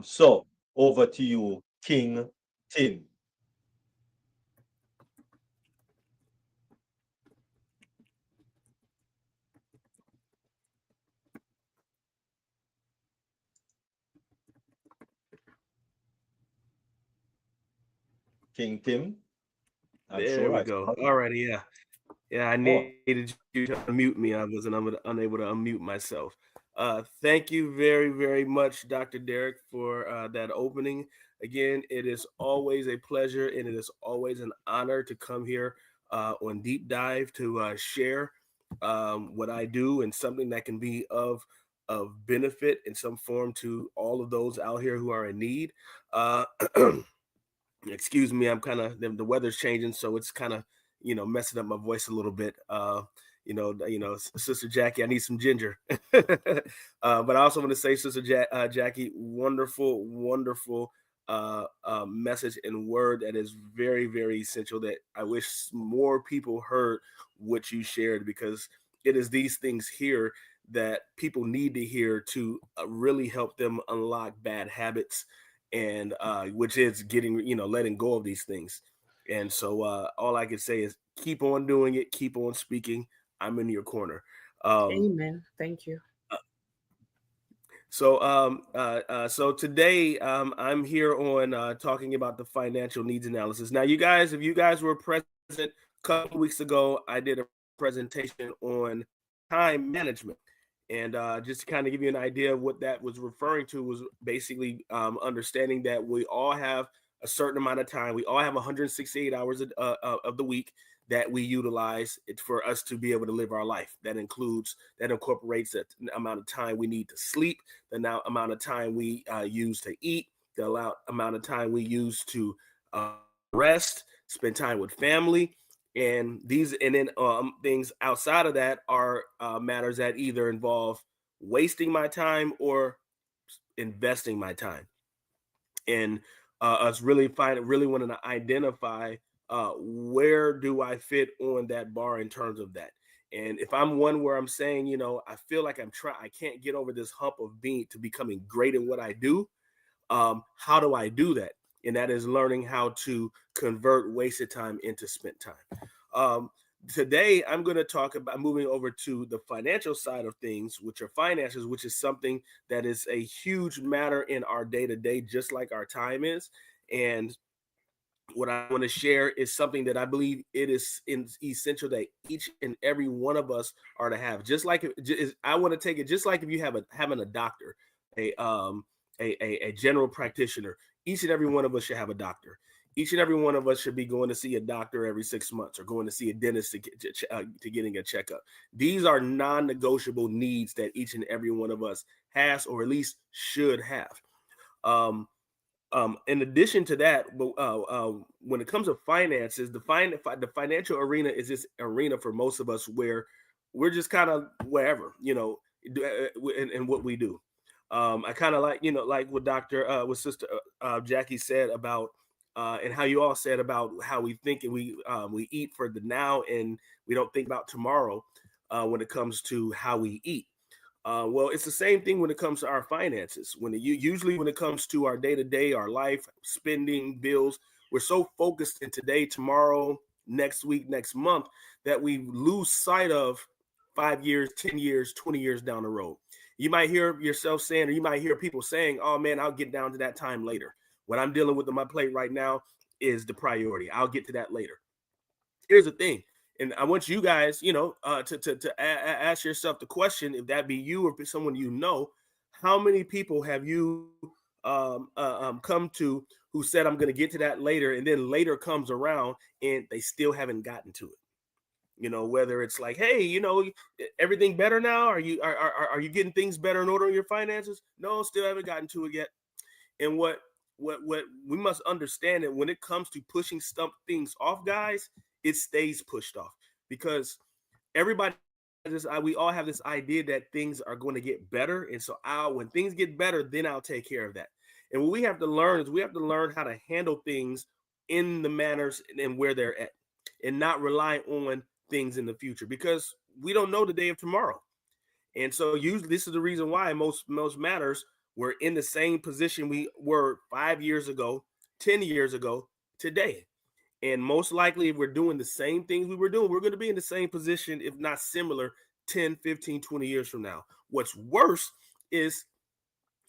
So over to you, King Tim. King Tim. I'm
There
sure
we
I
go.
saw you.
Alrighty, yeah. Yeah, I
Oh,
needed you to unmute me. I wasn't unable to unmute myself. Thank you very, very much, Dr. Derek, for that opening. Again, it is always a pleasure and it is always an honor to come here on Deep Dive to share what I do and something that can be of benefit in some form to all of those out here who are in need. Uh, excuse me, I'm kind of the weather's changing, so it's kind of messing up my voice a little bit. Sister Jackie, I need some ginger. But I also want to say, Sister Jackie, wonderful, wonderful message and word that is very, very essential. That I wish more people heard what you shared, because it is these things here that people need to hear to really help them unlock bad habits, and which is getting letting go of these things. And so all I can say is keep on doing it, keep on speaking. I'm in your corner. um
Amen. Thank you.
so today I'm here on talking about the financial needs analysis. Now, you guys, if you guys were present a couple weeks ago, I did a presentation on time management. And just to kind of give you an idea of what that was referring to, was basically understanding that we all have a certain amount of time. We all have 168 hours of the week that we utilize it for us to be able to live our life. That incorporates the amount of time we need to sleep, the amount of time we use to eat, the amount of time we use to rest, spend time with family. And then things outside of that are matters that either involve wasting my time or investing my time. And us really wanting to identify where do I fit on that bar in terms of that. And if I'm one where I'm saying, I feel like I can't get over this hump of becoming great in what I do. How do I do that? And that is learning how to convert wasted time into spent time. Today, I'm going to talk about moving over to the financial side of things, which are finances, which is something that is a huge matter in our day to day, just like our time is. And what I want to share is something that I believe it is essential that each and every one of us are to have. I want to take it just like if you having a doctor, a a general practitioner. Each and every one of us should have a doctor. Each and every one of us should be going to see a doctor every 6 months, or going to see a dentist to getting a checkup. These are non-negotiable needs that each and every one of us has, or at least should have. In addition to that, when it comes to finances, the financial arena is this arena for most of us where we're just kind of wherever, in what we do. I kind of like what with Sister Jackie said about, and how you all said about how we think and we eat for the now, and we don't think about tomorrow when it comes to how we eat. Well, it's the same thing when it comes to our finances. Usually when it comes to our day to day, our life, spending, bills, we're so focused in today, tomorrow, next week, next month, that we lose sight of 5 years, 10 years, 20 years down the road. You might hear yourself saying, or you might hear people saying, "Oh man, I'll get down to that time later. What I'm dealing with on my plate right now is the priority. I'll get to that later." Here's the thing, and I want you guys, to ask yourself the question, if that be you or someone how many people have you come to who said, "I'm going to get to that later," and then later comes around and they still haven't gotten to it? Whether it's like, "Hey, everything better now? Are you getting things better in order in your finances?" No, still haven't gotten to it yet. And what we must understand, that when it comes to pushing things off, guys, it stays pushed off, because everybody we all have this idea that things are going to get better, and so when things get better, then I'll take care of that. And what we have to learn is we have to learn how to handle things in the manners and where they're at, and not rely on things in the future, because we don't know the day of tomorrow. And so usually this is the reason why most matters, we're in the same position we were 5 years ago, 10 years ago, today. And most likely, if we're doing the same things we were doing, we're going to be in the same position, if not similar, 10, 15, 20 years from now. What's worse is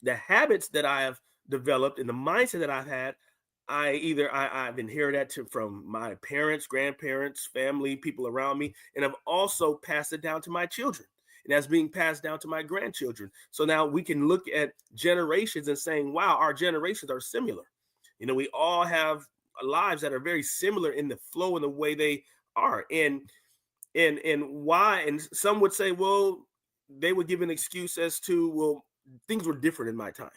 the habits that I have developed and the mindset that I've had. I've inherited that from my parents, grandparents, family, people around me, and I've also passed it down to my children, and that's being passed down to my grandchildren. So now we can look at generations and saying, wow, our generations are similar. You know, we all have lives that are very similar in the flow and the way they are, and why. And some would say, well, they would give an excuse as to, well, things were different in my time.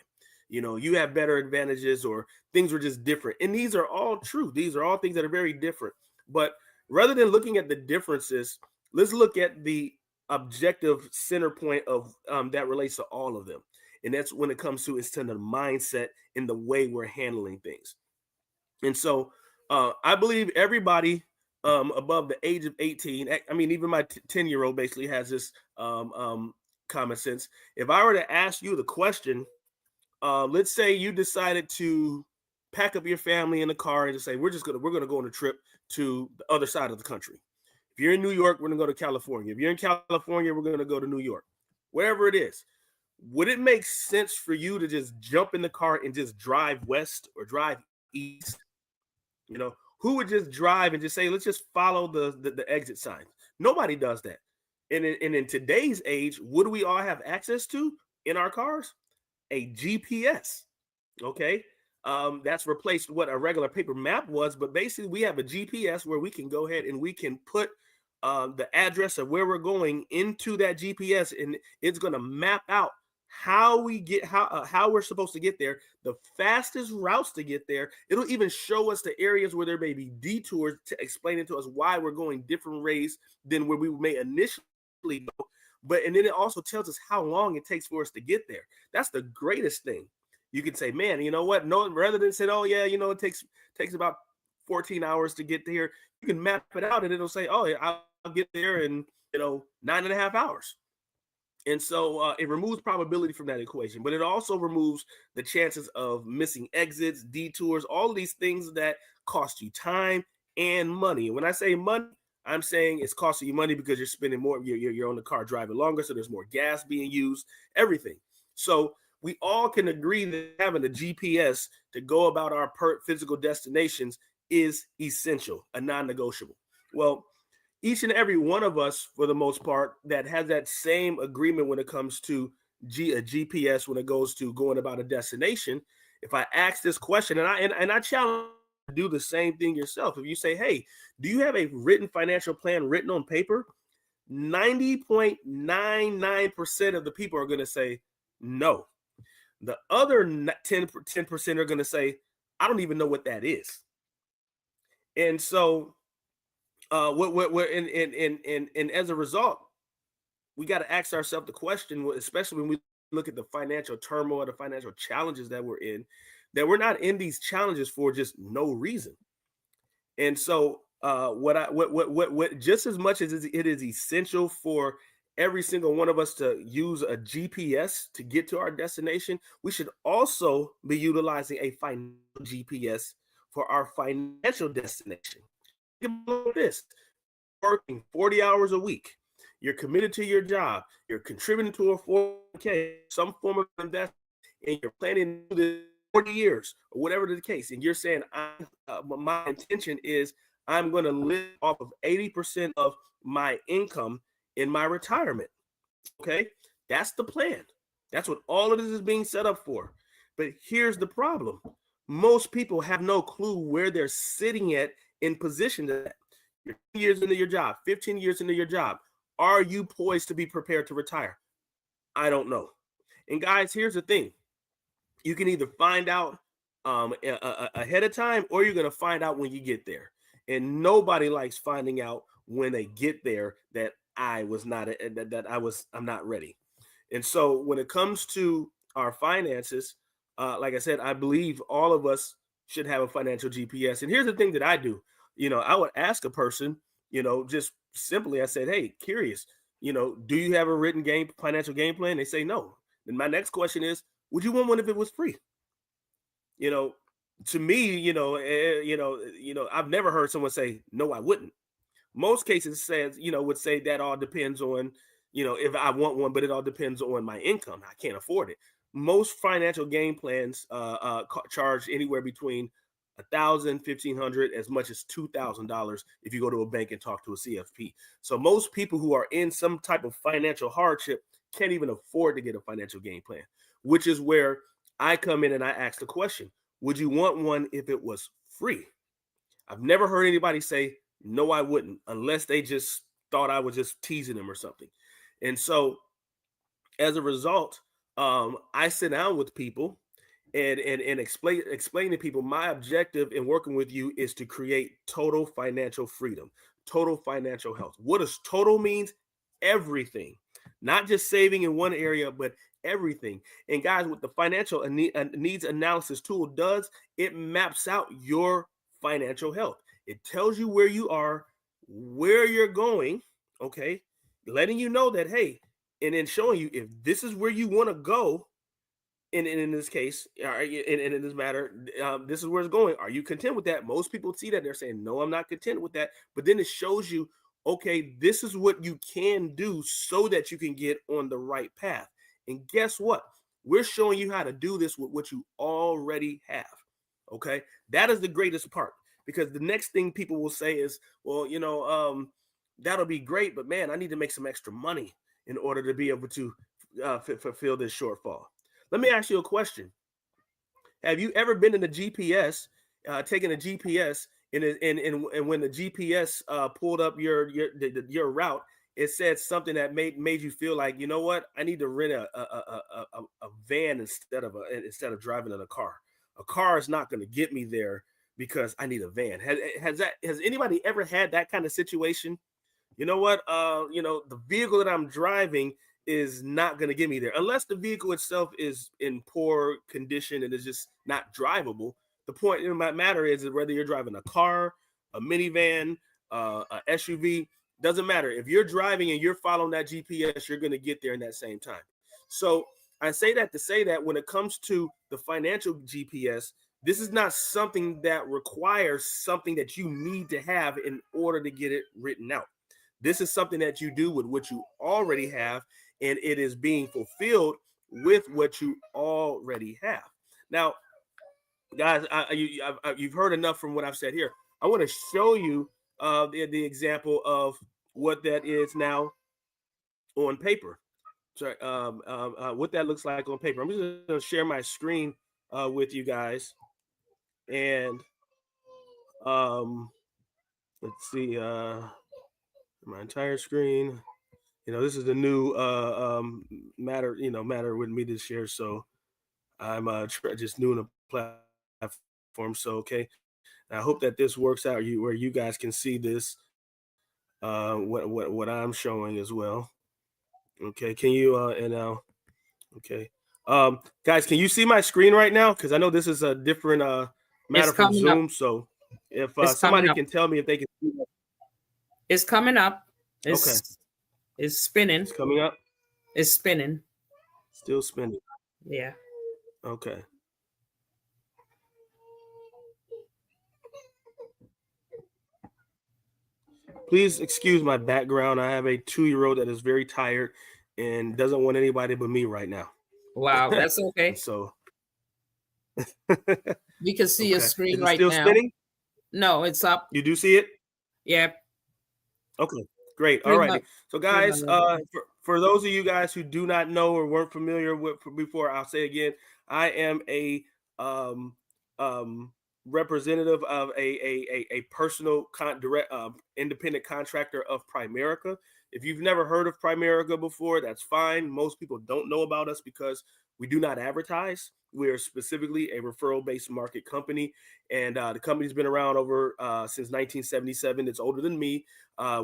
You know, you have better advantages, or things were just different. And these are all true. These are all things that are very different. But rather than looking at the differences, let's look at the objective center point of that relates to all of them. And that's when it comes to, it's to the mindset and the way we're handling things. And so I believe everybody above the age of 18, I mean, even my 10-year-old basically has this common sense. If I were to ask you the question, let's say you decided to pack up your family in the car and just say, we're gonna go on a trip to the other side of the country. If you're in New York, we're gonna go to California. If you're in California, we're gonna go to New York. Wherever it is, would it make sense for you to just jump in the car and just drive west or drive east? You know, who would just drive and just say, let's just follow the exit signs? Nobody does that. And in today's age, what do we all have access to in our cars? A GPS. Okay. That's replaced what a regular paper map was, but basically we have a GPS where we can go ahead and we can put the address of where we're going into that GPS, and it's going to map out how we get how we're supposed to get there, the fastest routes to get there. It'll even show us the areas where there may be detours to explain it to us why we're going different ways than where we may initially go. And then it also tells us how long it takes for us to get there. That's the greatest thing. You can say, man, you know what? No, rather than say, oh yeah, you know, it takes about 14 hours to get there. You can map it out and it'll say, oh, I'll get there in 9.5 hours. And so it removes probability from that equation, but it also removes the chances of missing exits, detours, all of these things that cost you time and money. When I say money, I'm saying it's costing you money because you're spending more. You're on the car driving longer, so there's more gas being used, everything. So we all can agree that having a GPS to go about our physical destinations is essential, a non-negotiable. Well, each and every one of us, for the most part, that has that same agreement when it comes to a GPS, when it goes to going about a destination. If I ask this question, and I challenge you to do the same thing yourself. If you say, hey, do you have a written financial plan written on paper? 90.99% of the people are going to say no. The other 10% are going to say, I don't even know what that is. And so and as a result, we got to ask ourselves the question, especially when we look at the financial turmoil, the financial challenges that we're in, that we're not in these challenges for just no reason. And so what just as much as it is essential for every single one of us to use a GPS to get to our destination, we should also be utilizing a financial GPS for our financial destination. Think about this: working 40 hours a week, you're committed to your job, you're contributing to a 401k, some form of investment, and you're planning to do this 40 years or whatever the case, and you're saying, my intention is I'm going to live off of 80% of my income in my retirement. Okay, that's the plan. That's what all of this is being set up for. But here's the problem: most people have no clue where they're sitting at in position to that. You're 10 years into your job, 15 years into your job. Are you poised to be prepared to retire? I don't know. And guys, here's the thing: you can either find out ahead of time, or you're going to find out when you get there. And nobody likes finding out when they get there that I'm not ready. And so when it comes to our finances, like I said, I believe all of us should have a financial GPS. And here's the thing that I do. I would ask a person, just simply, I said, hey, curious, do you have a written financial game plan? They say no. Then my next question is, would you want one if it was free? To me, I've never heard someone say, no, I wouldn't. Most cases would say that all depends on, if I want one, but it all depends on my income. I can't afford it. Most financial game plans charge anywhere between $1,000, $1,500, as much as $2,000 if you go to a bank and talk to a CFP. So most people who are in some type of financial hardship can't even afford to get a financial game plan, which is where I come in and I ask the question, would you want one if it was free? I've never heard anybody say, no, I wouldn't, unless they just thought I was just teasing them or something. And so as a result, I sit down with people and explain to people, my objective in working with you is to create total financial freedom, total financial health. What does total means? Everything, not just saving in one area, but everything. And guys, what the financial needs analysis tool does, it maps out your financial health. It tells you where you are, where you're going, okay, letting you know that, hey, and then showing you if this is where you want to go. And in this case, in this matter, this is where it's going. Are you content with that? Most people see that, they're saying, no, I'm not content with that. But then it shows you, okay, this is what you can do so that you can get on the right path. And guess what? We're showing you how to do this with what you already have. Okay, that is the greatest part, because the next thing people will say is, well, that'll be great, but man, I need to make some extra money in order to be able to fulfill this shortfall. Let me ask you a question. Have you ever been in the GPS, taking a GPS, and when the GPS pulled up your route, it said something that made you feel like, you know what, I need to rent a van instead of driving in a car. A car is not going to get me there because I need a van. Has anybody ever had that kind of situation? You know what? The vehicle that I'm driving is not going to get me there unless the vehicle itself is in poor condition and is just not drivable. The point in my matter is whether you're driving a car, a minivan, a SUV, doesn't matter. If you're driving and you're following that GPS, you're going to get there in that same time. So I say that to say that when it comes to the financial GPS, this is not something that requires something that you need to have in order to get it written out. This is something that you do with what you already have, and it is being fulfilled with what you already have. Now, guys, you've heard enough from what I've said here. I want to show you the example of what that is now on paper. Sorry, what that looks like on paper. I'm just going to share my screen with you guys, and let's see, my entire screen. This is the new matter with me this year, so I'm just new in the platform. So okay, and I hope that this works out where you guys can see this, what I'm showing as well. Okay, can you and now, okay, guys, can you see my screen right now? Because I know this is a different matter from Zoom. Up. So if somebody can tell me if they can see that.
It's coming up.
Okay.
It's spinning.
It's coming up.
It's spinning.
Still spinning.
Yeah.
Okay. Please excuse my background. I have a 2-year-old that is very tired and doesn't want anybody but me right now.
Wow, that's okay.
So
we can see your screen right
now. Still spinning?
No, it's up.
You do see it?
Yeah.
Okay, great. All right. So guys, for those of you guys who do not know or weren't familiar with before, I'll say again, I am a representative of a personal direct independent contractor of Primerica. If you've never heard of Primerica before, that's fine. Most people don't know about us because we do not advertise. We are specifically a referral-based market company, and the company's been around over since 1977. It's older than me.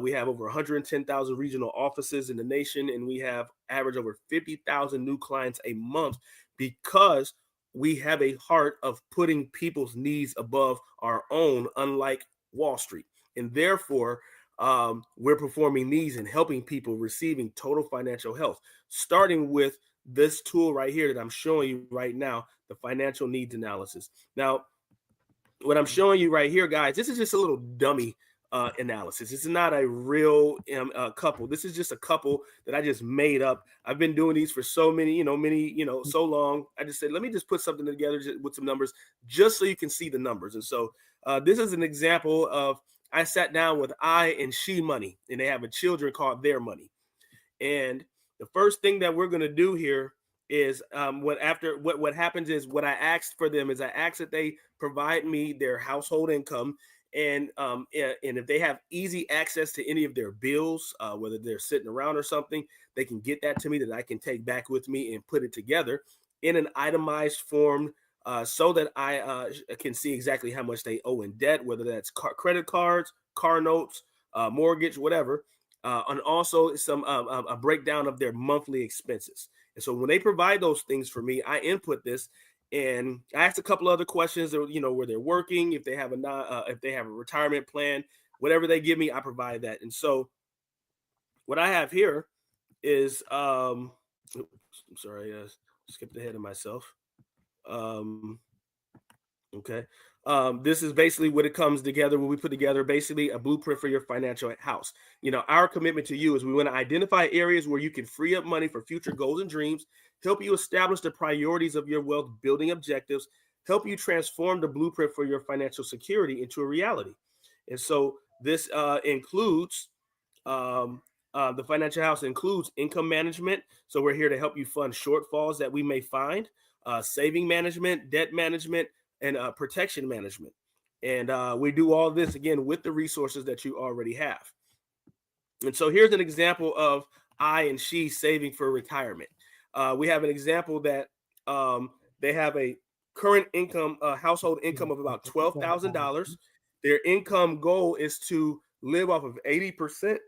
We have over 110,000 regional offices in the nation, and we have average over 50,000 new clients a month because we have a heart of putting people's needs above our own, unlike Wall Street. And therefore, we're performing these and helping people receiving total financial health, starting with this tool right here that I'm showing you right now, the financial needs analysis. Now, what I'm showing you right here, guys, this is just a little dummy analysis. This is not a real couple. This is just a couple that I just made up. I've been doing these for so many, so long. I just said, let me just put something together with some numbers just so you can see the numbers. And so this is an example of, I sat down with I and She Money, and they have a children called Their Money. And the first thing that we're going to do here is what happens is, what I asked for them is, I asked that they provide me their household income, and if they have easy access to any of their bills, whether they're sitting around or something, they can get that to me, that I can take back with me and put it together in an itemized form, so that I can see exactly how much they owe in debt, whether that's credit cards, car notes, mortgage, whatever. And also some a breakdown of their monthly expenses. And so when they provide those things for me, I input this, and I asked a couple other questions. Where they're working, if they have a retirement plan, whatever they give me, I provide that. And so what I have here is, I'm sorry, I skipped ahead of myself. Okay. This is basically what it comes together when we put together basically a blueprint for your financial house. Our commitment to you is, we want to identify areas where you can free up money for future goals and dreams, help you establish the priorities of your wealth building objectives, help you transform the blueprint for your financial security into a reality. And so this includes, the financial house includes income management. So we're here to help you fund shortfalls that we may find, saving management, debt management, and protection management. And we do all this, again, with the resources that you already have. And so here's an example of I and She saving for retirement. We have an example that they have a current income, household income of about $12,000. Their income goal is to live off of 80%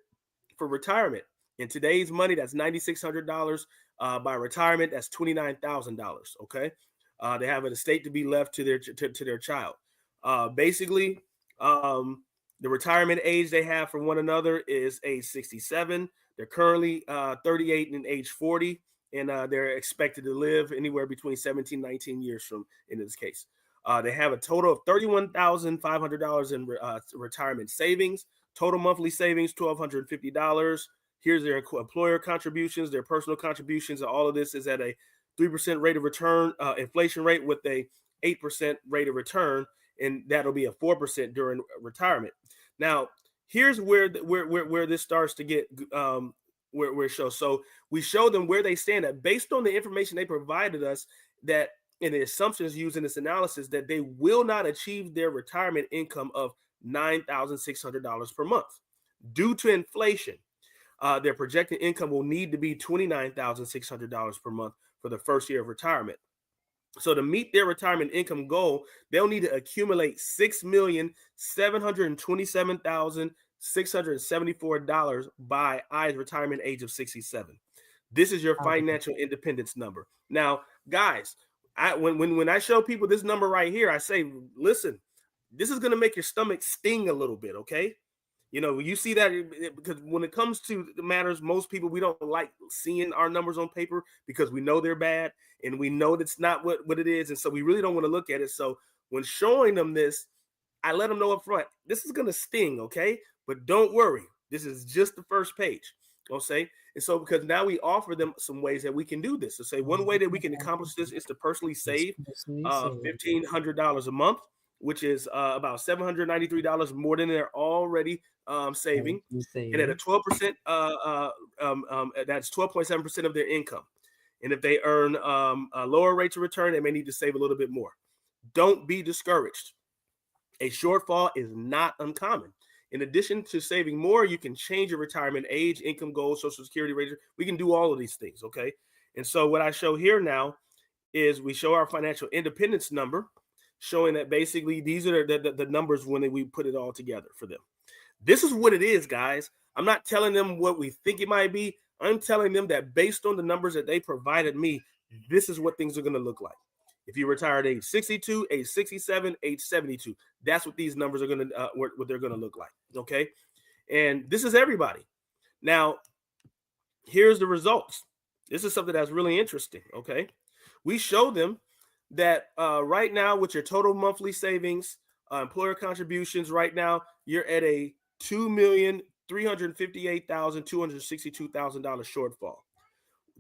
for retirement. In today's money, that's $9,600. By retirement, that's $29,000. Okay. They have an estate to be left to their child. Basically, the retirement age they have for one another is age 67. They're currently 38 and age 40, and they're expected to live anywhere between 17 and 19 years from, in this case. They have a total of $31,500 in retirement savings. Total monthly savings, $1,250. Here's their employer contributions, their personal contributions. All of this is at a 3% rate of return, inflation rate, with a 8% rate of return, and that'll be a 4% during retirement. Now, here's where this starts to get where it shows. So we show them where they stand at based on the information they provided us, that in the assumptions used in this analysis, that they will not achieve their retirement income of $9,600 per month due to inflation. Their projected income will need to be $29,600 per month for the first year of retirement. So to meet their retirement income goal, they'll need to accumulate $6,727,674 by I's retirement age of 67. This is your financial independence number. Now, guys, when I show people this number right here, I say, listen, this is going to make your stomach sting a little bit, okay? You see that, because when it comes to the matters, most people, we don't like seeing our numbers on paper because we know they're bad and we know that's not what it is. And so we really don't want to look at it. So when showing them this, I let them know up front, this is going to sting, okay? But don't worry. This is just the first page, okay? And so because now we offer them some ways that we can do this. So say one way that we can accomplish this is to personally save $1,500 a month, which is about $793 more than they're already saving, and at a 12%, that's 12.7% of their income. And if they earn a lower rate of return, they may need to save a little bit more. Don't be discouraged. A shortfall is not uncommon. In addition to saving more, you can change your retirement age, income goals, Social Security rate. We can do all of these things, okay? And so what I show here now is we show our financial independence number, showing that basically these are the numbers when we put it all together for them. This is what it is, guys. I'm not telling them what we think it might be. I'm telling them that based on the numbers that they provided me, this is what things are going to look like. If you retire at age 62, age 67, age 72, that's what these numbers are going to, what they're going to look like. Okay. And this is everybody. Now, here's the results. This is something that's really interesting. Okay. We show them that right now with your total monthly savings, employer contributions, right now, you're at a $2,358,262 shortfall.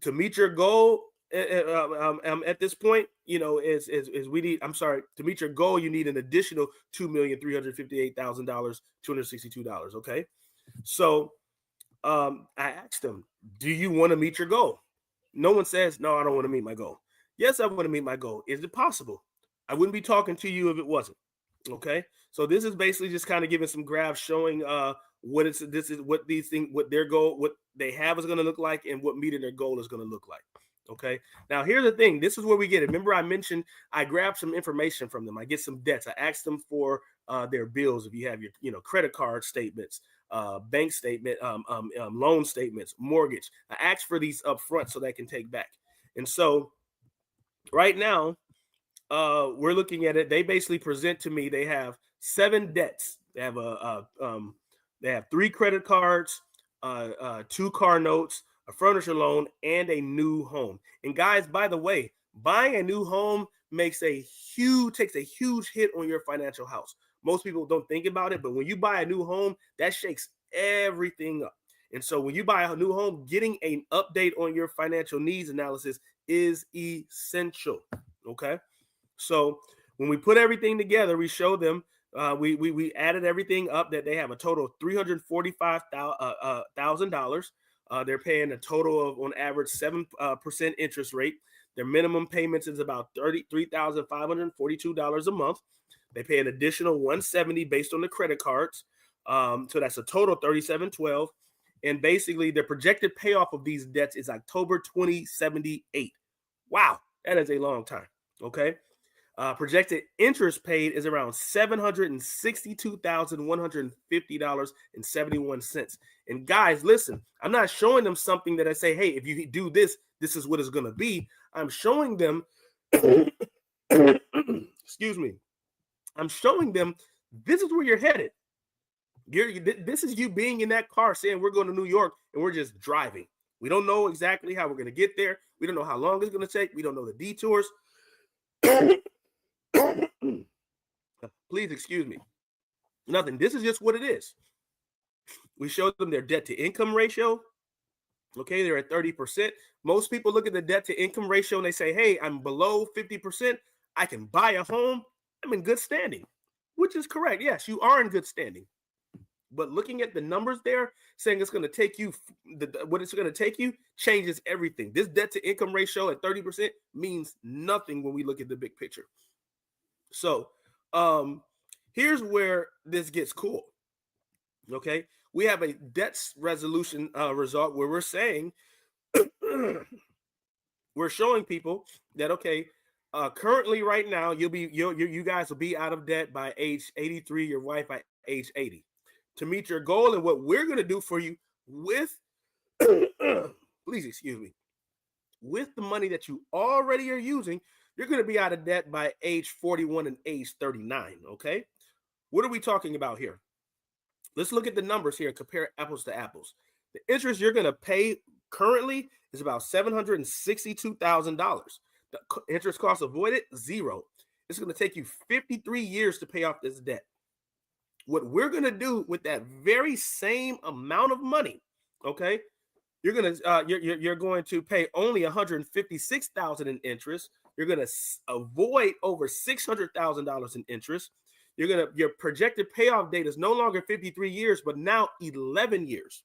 To meet your goal at this point, you know, is we need, I'm sorry, to meet your goal, you need an additional $2,358,262. Okay. So I asked them, do you want to meet your goal? No one says, no, I don't want to meet my goal. Yes, I want to meet my goal. Is it possible? I wouldn't be talking to you if it wasn't. Okay. So this is basically just kind of giving some graphs showing what these things, what their goal, what they have is going to look like, and what meeting their goal is going to look like. Okay. Now here's the thing. This is where we get it. Remember, I mentioned I grabbed some information from them. I get some debts. I asked them for their bills. If you have your, you know, credit card statements, bank statement, loan statements, mortgage. I asked for these up front so they can take back. And so right now, we're looking at it. They basically present to me, they have 7 debts. They have they have 3 credit cards, 2 car notes, a furniture loan, and a new home. And guys, by the way, buying a new home takes a huge hit on your financial house. Most people don't think about it, but when you buy a new home, that shakes everything up. And so when you buy a new home, getting an update on your financial needs analysis is essential. Okay. So when we put everything together, we show them, we added everything up that they have a total of $345,000. They're paying a total of, on average, 7% interest rate. Their minimum payments is about $33,542 a month. They pay an additional $170 based on the credit cards. So that's a total of $3,712. And basically, their projected payoff of these debts is October 2078. Wow, that is a long time. Okay. Projected interest paid is around $762,150.71. And guys, listen, I'm not showing them something that I say, hey, if you do this, this is what it's going to be. I'm showing them, excuse me, I'm showing them this is where you're headed. This is you being in that car saying we're going to New York and we're just driving. We don't know exactly how we're going to get there. We don't know how long it's going to take. We don't know the detours. Please excuse me. Nothing. This is just what it is. We showed them their debt to income ratio. Okay, they're at 30%. Most people look at the debt to income ratio and they say, hey, I'm below 50%. I can buy a home. I'm in good standing, which is correct. Yes, you are in good standing. But looking at the numbers there, saying it's going to take you, what it's going to take you changes everything. This debt to income ratio at 30% means nothing when we look at the big picture. So here's where this gets cool. Okay, we have a debt resolution result where we're saying, we're showing people that, okay, currently right now, you guys will be out of debt by age 83, your wife by age 80. To meet your goal, and what we're going to do for you with, please excuse me, with the money that you already are using, you're going to be out of debt by age 41 and age 39, okay? What are we talking about here? Let's look at the numbers here and compare apples to apples. The interest you're going to pay currently is about $762,000. The interest cost avoided, 0. It's going to take you 53 years to pay off this debt. What we're going to do with that very same amount of money, okay? You're going to pay only $156,000 in interest. You're going to avoid over $600,000 in interest. Your projected payoff date is no longer 53 years, but now 11 years,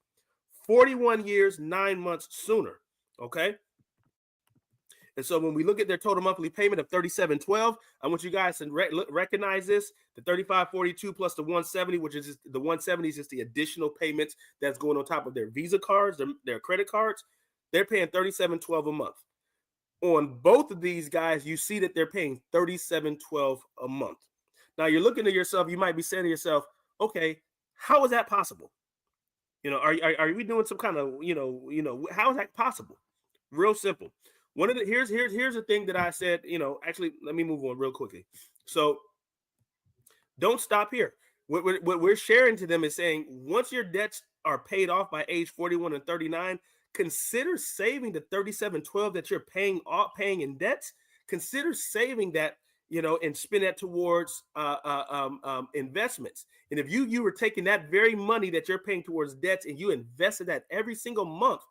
41 years, 9 months sooner. Okay. And so when we look at their total monthly payment of $3,712, I want you guys to recognize this: the $3,542 plus the $170, which is the $170 is just the additional payments that's going on top of their Visa cards, their credit cards. They're paying $3,712 a month. On both of these guys, you see that they're paying $3,712 a month. Now you're looking at yourself, you might be saying to yourself, okay, how is that possible? You know, are we doing some kind of, how is that possible? Real simple. Here's the thing that I said, actually, let me move on real quickly. So don't stop here. What we're sharing to them is saying, once your debts are paid off by age 41 and 39, consider saving the $3,712 that you're paying in debts. Consider saving that and spend that towards investments. And if you were taking that very money that you're paying towards debts and you invested that every single month,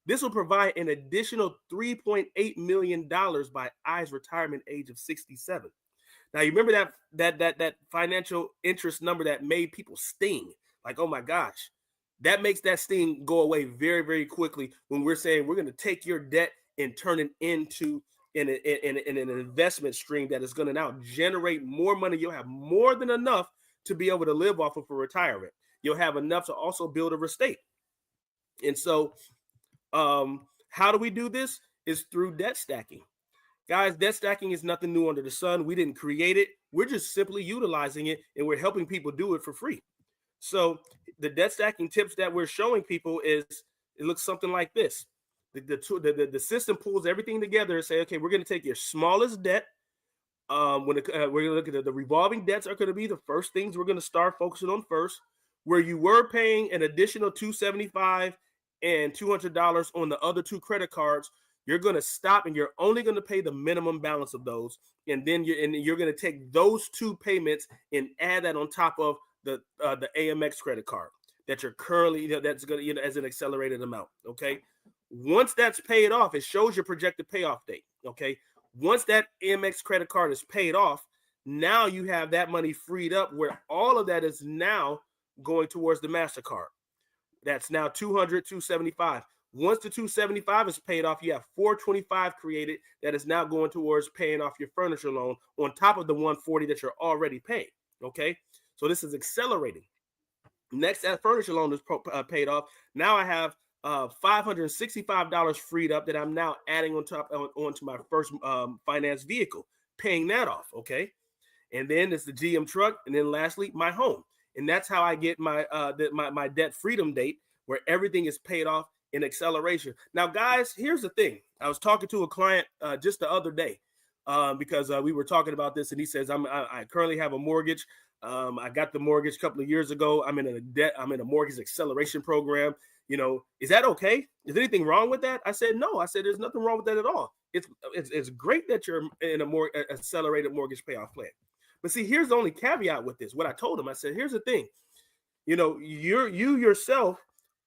this will provide an additional $3.8 million by I's retirement age of 67. Now, you remember that financial interest number that made people sting, like, oh my gosh, that makes that sting go away very, very quickly when we're saying we're going to take your debt and turn it into an investment stream that is going to now generate more money. You'll have more than enough to be able to live off of for retirement. You'll have enough to also build a estate. And so how do we do this? Is through debt stacking. Guys, debt stacking is nothing new under the sun. We didn't create it. We're just simply utilizing it, and we're helping people do it for free. So the debt stacking tips that we're showing people is, it looks something like this. The system pulls everything together and say, okay, we're going to take your smallest debt. We're going to look at the revolving debts are going to be the first things we're going to start focusing on first, where you were paying an additional $275 and $200 on the other two credit cards. You're going to stop and you're only going to pay the minimum balance of those. And then you're going to take those two payments and add that on top of the AMX credit card that you're currently, that's going to, as an accelerated amount. Okay. Once that's paid off, it shows your projected payoff date. Okay. Once that AMX credit card is paid off, now you have that money freed up where all of that is now going towards the MasterCard. That's now $275. Once the $275 is paid off, you have $425 created that is now going towards paying off your furniture loan on top of the $140 that you're already paying. Okay. So this is accelerating. Next, that furniture loan is paid off. Now I have $565 freed up that I'm now adding onto my first finance vehicle, paying that off. Okay. And then it's the GM truck. And then lastly, my home. And that's how I get my debt freedom date, where everything is paid off in acceleration. Now, guys, here's the thing. I was talking to a client just the other day because we were talking about this, and he says, I currently have a mortgage. I got the mortgage a couple of years ago. I'm in a mortgage acceleration program. Is that okay? Is anything wrong with that? I said, no. I said, there's nothing wrong with that at all. It's great that you're in a more accelerated mortgage payoff plan. But see, here's the only caveat with this. What I told him, I said, here's the thing. You yourself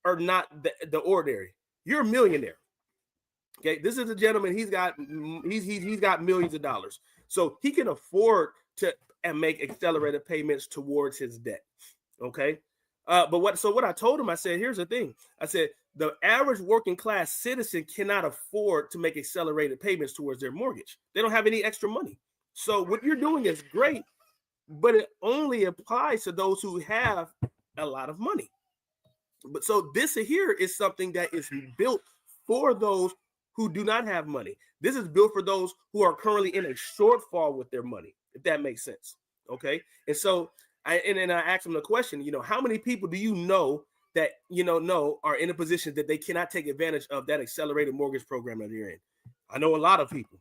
are not the ordinary. You're a millionaire. Okay, this is a gentleman. He's got millions of dollars, so he can afford to make accelerated payments towards his debt. Okay, but what I told him, I said, here's the thing. I said the average working class citizen cannot afford to make accelerated payments towards their mortgage. They don't have any extra money. So what you're doing is great, but it only applies to those who have a lot of money. But so this here is something that is built for those who do not have money. This is built for those who are currently in a shortfall with their money, if that makes sense. Okay. And so I asked them the question, how many people do you know that, are in a position that they cannot take advantage of that accelerated mortgage program that you're in? I know a lot of people.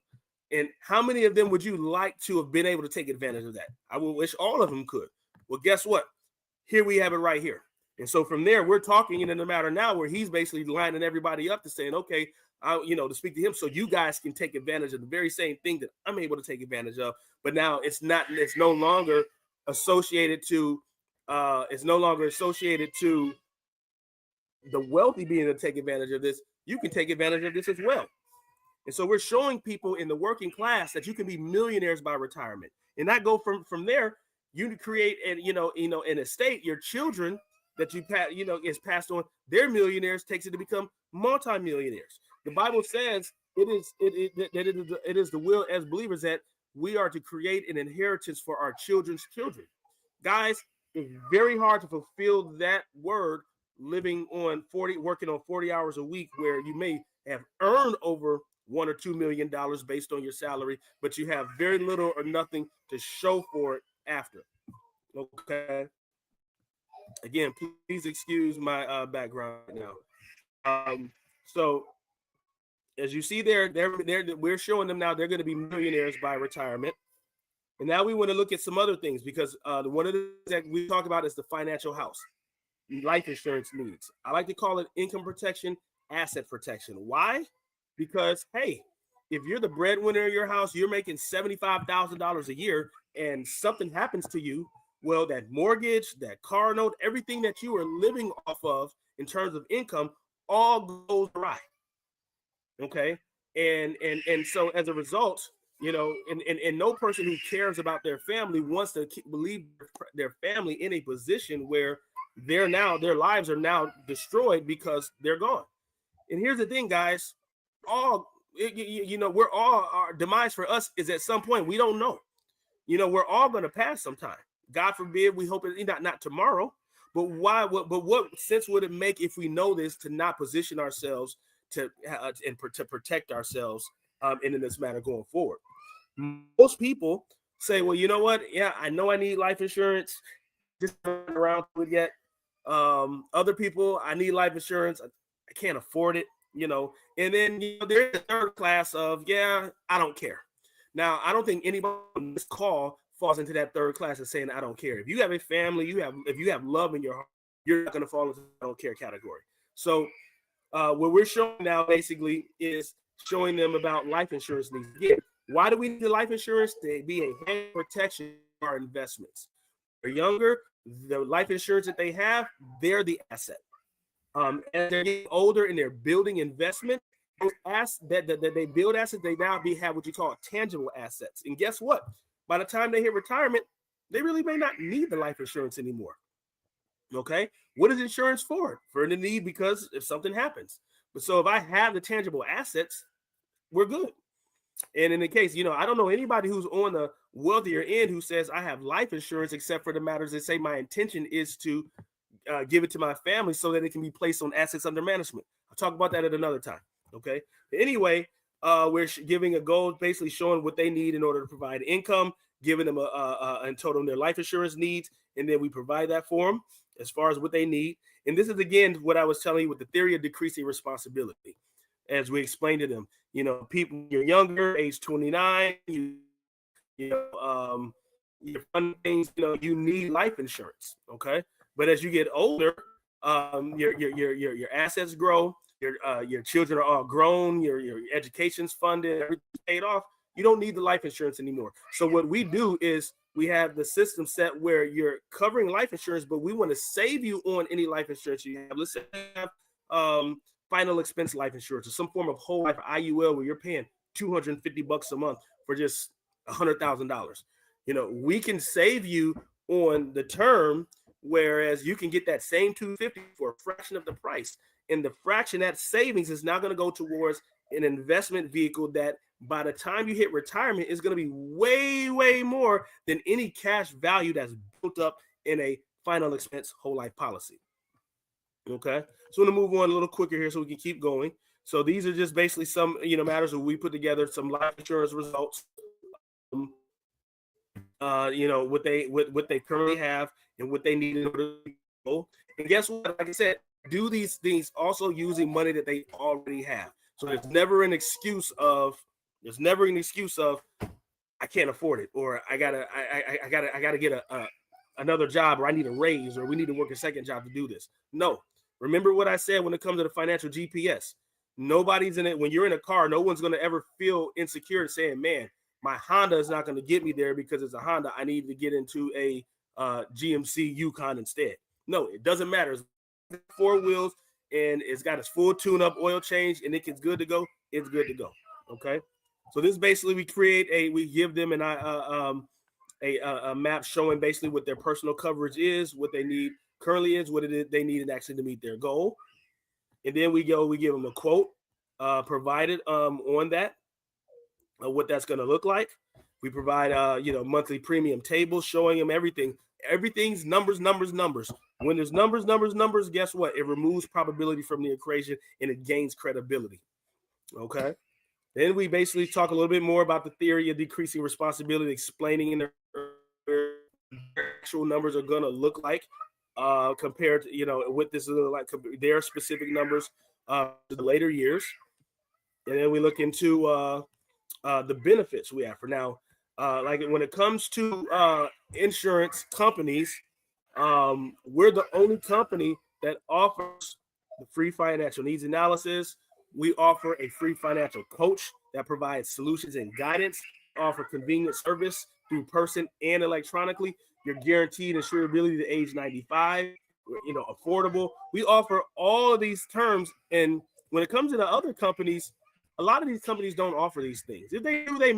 And how many of them would you like to have been able to take advantage of that? I would wish all of them could. Well, guess what? Here we have it right here. And so from there, we're talking in a matter now where he's basically lining everybody up to saying, okay, to speak to him so you guys can take advantage of the very same thing that I'm able to take advantage of. But now it's no longer associated to the wealthy being able to take advantage of this. You can take advantage of this as well. And so we're showing people in the working class that you can be millionaires by retirement. And that go from there, you create an estate, your children that is passed on, they're millionaires, takes it to become multimillionaires. The Bible says it is the will as believers that we are to create an inheritance for our children's children. Guys, it's very hard to fulfill that word working on 40 hours a week, where you may have earned over $1 or $2 million based on your salary, but you have very little or nothing to show for it after. Okay. Again, please excuse my background right now. So as you see there, we're showing them now they're going to be millionaires by retirement. And now we want to look at some other things, because one of the things that we talk about is the financial house, life insurance needs. I like to call it income protection, asset protection. Why? Because, hey, if you're the breadwinner in your house, you're making $75,000 a year, and something happens to you, well, that mortgage, that car note, everything that you are living off of in terms of income, all goes awry. Okay, and so as a result, you know, and no person who cares about their family wants to leave their family in a position where their lives are now destroyed because they're gone. And here's the thing, guys, we're all, our demise for us is at some point. We don't know. You know, we're all going to pass sometime. God forbid, we hope it's not tomorrow. But what sense would it make if we know this to not position ourselves to protect ourselves in this matter going forward? Most people say, well, you know what? Yeah, I know I need life insurance. Just not around to it yet. Other people, I need life insurance. I can't afford it. You know, and then there's a third class of, yeah, I don't care. Now, I don't think anybody on this call falls into that third class of saying I don't care. If you have a family, if you have love in your heart, you're not going to fall into the I don't care category. So what we're showing now basically is showing them about life insurance needs. Again, why do we need the life insurance? To be a hand protection for our investments. They're younger, the life insurance that they have, they're the asset. As they're getting older and they're building investment, those assets that they build assets, they now have what you call tangible assets. And guess what? By the time they hit retirement, they really may not need the life insurance anymore. Okay, what is insurance for? For the need, because if something happens. But so if I have the tangible assets, we're good. And in the case, I don't know anybody who's on the wealthier end who says I have life insurance, except for the matters that say my intention is to give it to my family so that it can be placed on assets under management. I'll talk about that at another time. Okay. But anyway, we're giving a goal, basically showing what they need in order to provide income, giving them in total their life insurance needs, and then we provide that for them as far as what they need. And this is again what I was telling you with the theory of decreasing responsibility, as we explained to them. People, you're younger, age 29, you're funding things, you need life insurance. Okay. But as you get older, your assets grow, your children are all grown, your education's funded, everything's paid off. You don't need the life insurance anymore. So what we do is we have the system set where you're covering life insurance, but we want to save you on any life insurance you have. Let's say you have final expense life insurance or some form of whole life IUL where you're paying $250 a month for just $100,000. We can save you on the term, whereas you can get that same $250 for a fraction of the price. And the fraction, that savings, is now going to go towards an investment vehicle that by the time you hit retirement is going to be way, way more than any cash value that's built up in a final expense whole life policy. Okay, so I'm going to move on a little quicker here so we can keep going. So these are just basically some matters that we put together, some life insurance results. What they currently have and what they need in order to go. And guess what? Like I said, do these things also using money that they already have. So there's never an excuse of I can't afford it, or I gotta get another job, or I need a raise, or we need to work a second job to do this. No, remember what I said when it comes to the financial GPS. Nobody's in it. When you're in a car, no one's going to ever feel insecure saying, man, my Honda is not going to get me there because it's a Honda. I need to get into a GMC Yukon instead. No, it doesn't matter. It's 4 wheels and it's got its full tune-up, oil change, and it's good to go. It's good to go. Okay. So this basically we give them a map showing basically what their personal coverage is, what they need currently is, what it is they need actually to meet their goal. And then we give them a quote provided on that, what that's going to look like. We provide monthly premium tables showing them everything. Everything's numbers. When there's numbers, guess what? It removes probability from the equation and it gains credibility. Okay. Then we basically talk a little bit more about the theory of decreasing responsibility, explaining in their actual numbers are going to look like compared to, what this is like, their specific numbers to the later years. And then we look into the benefits we have for now. Like when it comes to insurance companies, we're the only company that offers the free financial needs analysis. We offer a free financial coach that provides solutions and guidance, offer convenient service through person and electronically. You're guaranteed insurability to age 95, affordable. We offer all of these terms. And when it comes to the other companies, a lot of these companies don't offer these things. If they do, they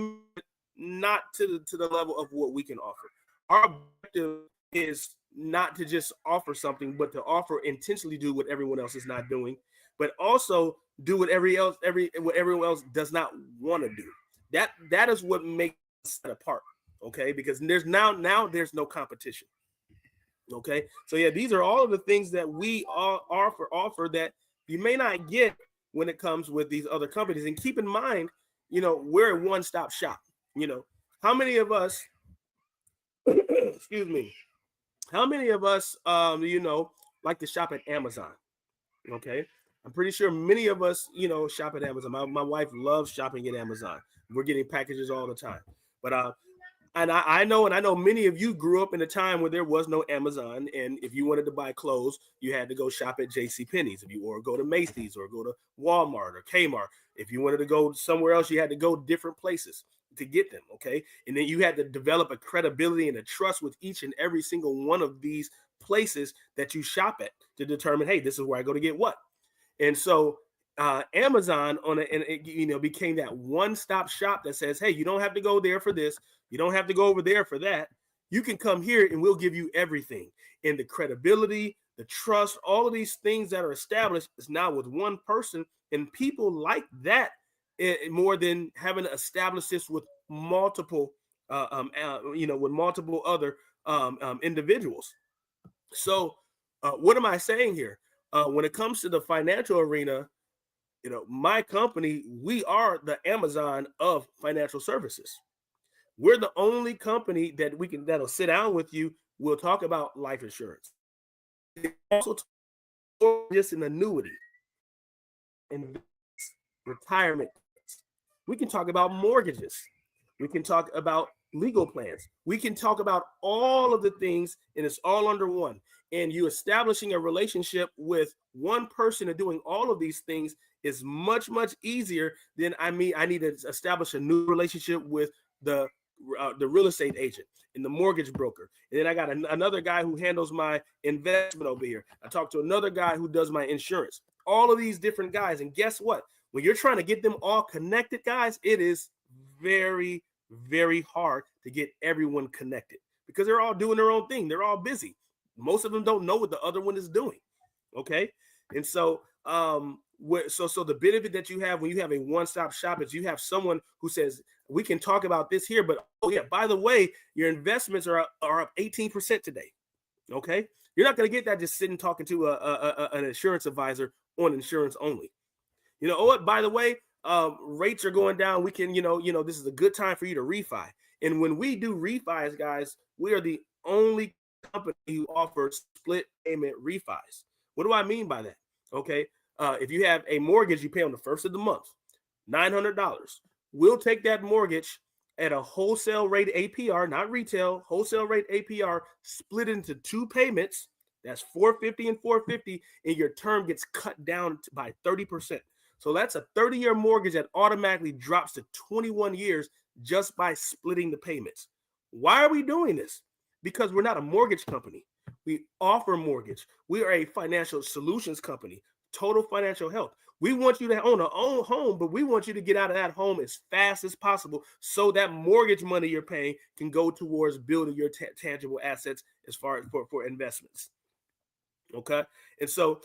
not to the level of what we can offer. Our objective is not to just offer something, but to offer intentionally do what everyone else is not doing, but also do what everyone else does not want to do. That is what makes us set apart. Okay, because there's now there's no competition. Okay, so yeah, these are all of the things that we all offer that you may not get when it comes with these other companies. And keep in mind, we're a one-stop shop. How many of us excuse me, how many of us like to shop at Amazon? Okay, I'm pretty sure many of us shop at Amazon. My wife loves shopping at Amazon. We're getting packages all the time. But and I know many of you grew up in a time where there was no Amazon, and if you wanted to buy clothes, you had to go shop at JCPenney's, or go to Macy's, or go to Walmart or Kmart. If you wanted to go somewhere else, you had to go different places to get them. Okay, and then you had to develop a credibility and a trust with each and every single one of these places that you shop at to determine, hey, this is where I go to get what. And so Amazon became that one-stop shop that says, hey, you don't have to go there for this. You don't have to go over there for that. You can come here and we'll give you everything. And the credibility, the trust, all of these things that are established is now with one person. And people like that more than having to establish this with multiple, with multiple other individuals. So what am I saying here? When it comes to the financial arena, my company, we are the Amazon of financial services. We're the only company that'll sit down with you. We'll talk about life insurance. Also, just an annuity, and retirement. We can talk about mortgages. We can talk about legal plans. We can talk about all of the things, and it's all under one. And you establishing a relationship with one person and doing all of these things is much, much easier than I need to establish a new relationship with the real estate agent and the mortgage broker. And then I got another guy who handles my investment over here. I talked to another guy who does my insurance. All of these different guys. And guess what? When you're trying to get them all connected, guys, it is very, very hard to get everyone connected because they're all doing their own thing. They're all busy. Most of them don't know what the other one is doing. Okay. And so, so the benefit that you have when you have a one-stop shop is you have someone who says, we can talk about this here, but oh yeah, by the way, your investments are up 18% today. Okay. You're not going to get that just sitting talking to an insurance advisor on insurance only. Oh what, by the way, rates are going down. We can, this is a good time for you to refi. And when we do refis, guys, we are the only company who offers split payment refis. What do I mean by that? Okay. If you have a mortgage, you pay on the first of the month, $900. We'll take that mortgage at a wholesale rate APR, not retail, wholesale rate APR, split into two payments. That's $450 and $450, and your term gets cut down by 30%. So that's a 30-year mortgage that automatically drops to 21 years just by splitting the payments. Why are we doing this? Because we're not a mortgage company. We offer mortgage. We are a financial solutions company, total financial health. We want you to own a own home, but we want you to get out of that home as fast as possible so that mortgage money you're paying can go towards building your tangible assets as far as for investments. Okay. And so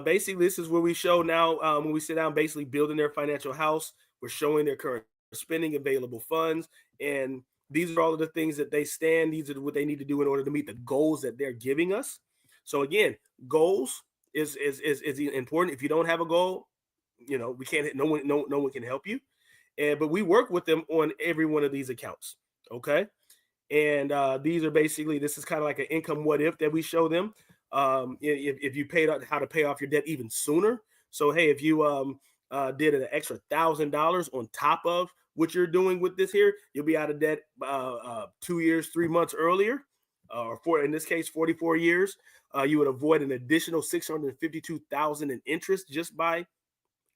basically this is where we show now when we sit down, basically building their financial house. We're showing their current spending, available funds, and these are all of the things that they stand. These are what they need to do in order to meet the goals that they're giving us. So again, goals is important. If you don't have a goal, we can't. No one can help you. But we work with them on every one of these accounts. Okay, and these are basically, this is kind of like an income what if that we show them. If you paid out how to pay off your debt even sooner. So hey, if you did an extra $1,000 on top of what you're doing with this here, you'll be out of debt 2 years, 3 months earlier, or in this case, 44 years. You would avoid an additional $652,000 in interest just by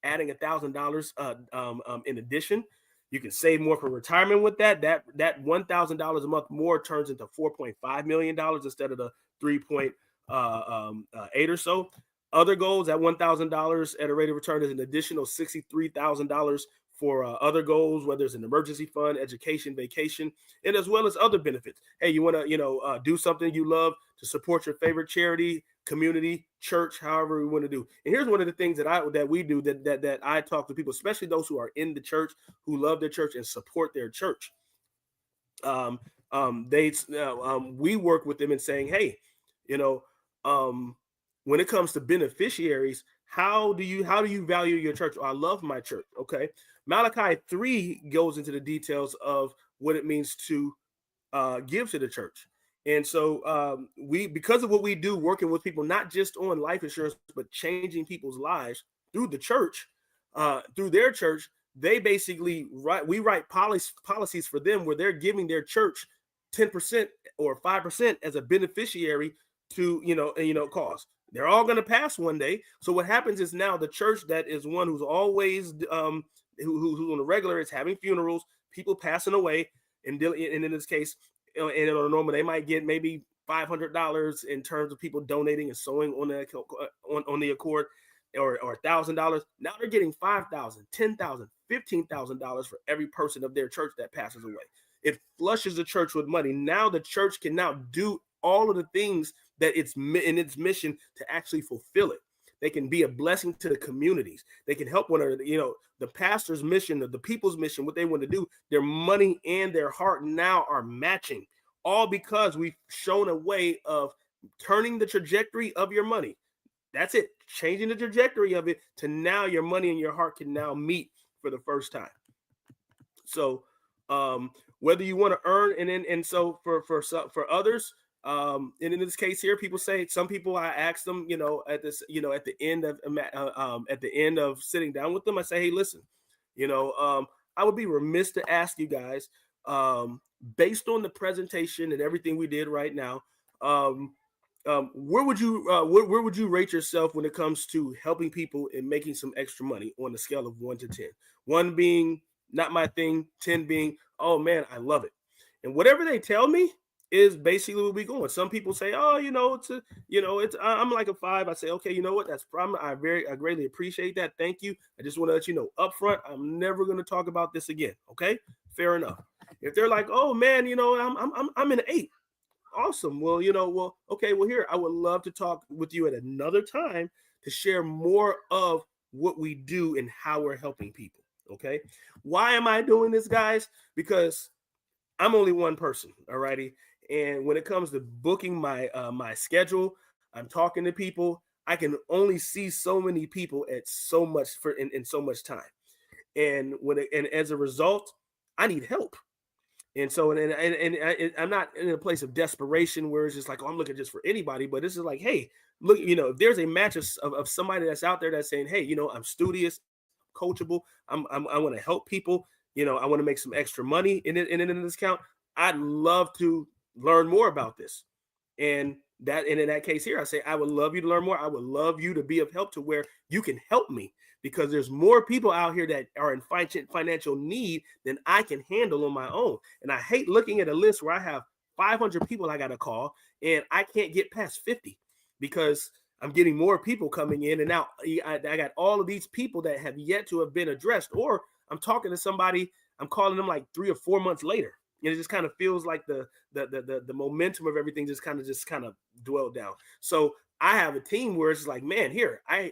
adding $1,000 in addition. You can save more for retirement with that. That $1,000 a month more turns into $4.5 million instead of the 3.8 or so. Other goals at $1,000 at a rate of return is an additional $63,000 for other goals, whether it's an emergency fund, education, vacation, and as well as other benefits. Hey, you want to, do something you love to support your favorite charity, community, church, however we want to do. And here's one of the things that we do that I talk to people, especially those who are in the church, who love their church and support their church. We work with them and saying, hey, when it comes to beneficiaries, how do you value your church? Oh, I love my church. Okay. Malachi 3 goes into the details of what it means to give to the church. And so because of what we do, working with people, not just on life insurance, but changing people's lives through the church, through their church, they basically write policies for them where they're giving their church 10% or 5% as a beneficiary to, cause. They're all going to pass one day. So what happens is now the church that is one who's always who's on the regular is having funerals, people passing away, and in this case, and on a normal, they might get maybe $500 in terms of people donating and sewing on the accord, or $1,000. Now they're getting $5,000, $10,000, $15,000 for every person of their church that passes away. It flushes the church with money. Now the church can now do all of the things that it's in its mission to actually fulfill it. They can be a blessing to the communities. They can help one another. The pastor's mission, the people's mission, what they want to do, their money and their heart now are matching, all because we've shown a way of turning the trajectory of your money. That's it. Changing the trajectory of it to now your money and your heart can now meet for the first time. So whether you want to earn, and so for others, and in this case here, people say, some people, I ask them, at the end of sitting down with them, I say, hey, listen, I would be remiss to ask you guys, based on the presentation and everything we did right now, where would you rate yourself when it comes to helping people and making some extra money on a scale of 1 to 10? 1 being not my thing, 10 being, oh man, I love it. And whatever they tell me is basically where we going. Some people say, oh, I'm like a 5. I say, okay, you know what? That's problem. I greatly appreciate that. Thank you. I just want to let you know up front, I'm never going to talk about this again. Okay, fair enough. If they're like, oh man, I'm an 8. Awesome. Well, okay. Well, here, I would love to talk with you at another time to share more of what we do and how we're helping people. Okay. Why am I doing this, guys? Because I'm only one person. All righty. And when it comes to booking my schedule, I'm talking to people. I can only see so many people at so much in so much time. And as a result, I need help. And so, and I'm not in a place of desperation where it's just like, oh, I'm looking just for anybody, but this is like, hey, look, if there's a match of somebody that's out there that's saying, hey, I'm studious, coachable, I want to help people, I want to make some extra money in this account. I'd love to learn more about this. And in that case here, I say, I would love you to learn more. I would love you to be of help to where you can help me, because there's more people out here that are in financial need than I can handle on my own. And I hate looking at a list where I have 500 people I got to call and I can't get past 50 because I'm getting more people coming in. And now I got all of these people that have yet to have been addressed, or I'm talking to somebody, I'm calling them like 3 or 4 months later. And it just kind of feels like the momentum of everything just kind of dwelled down. So I have a team where it's like, man, here, I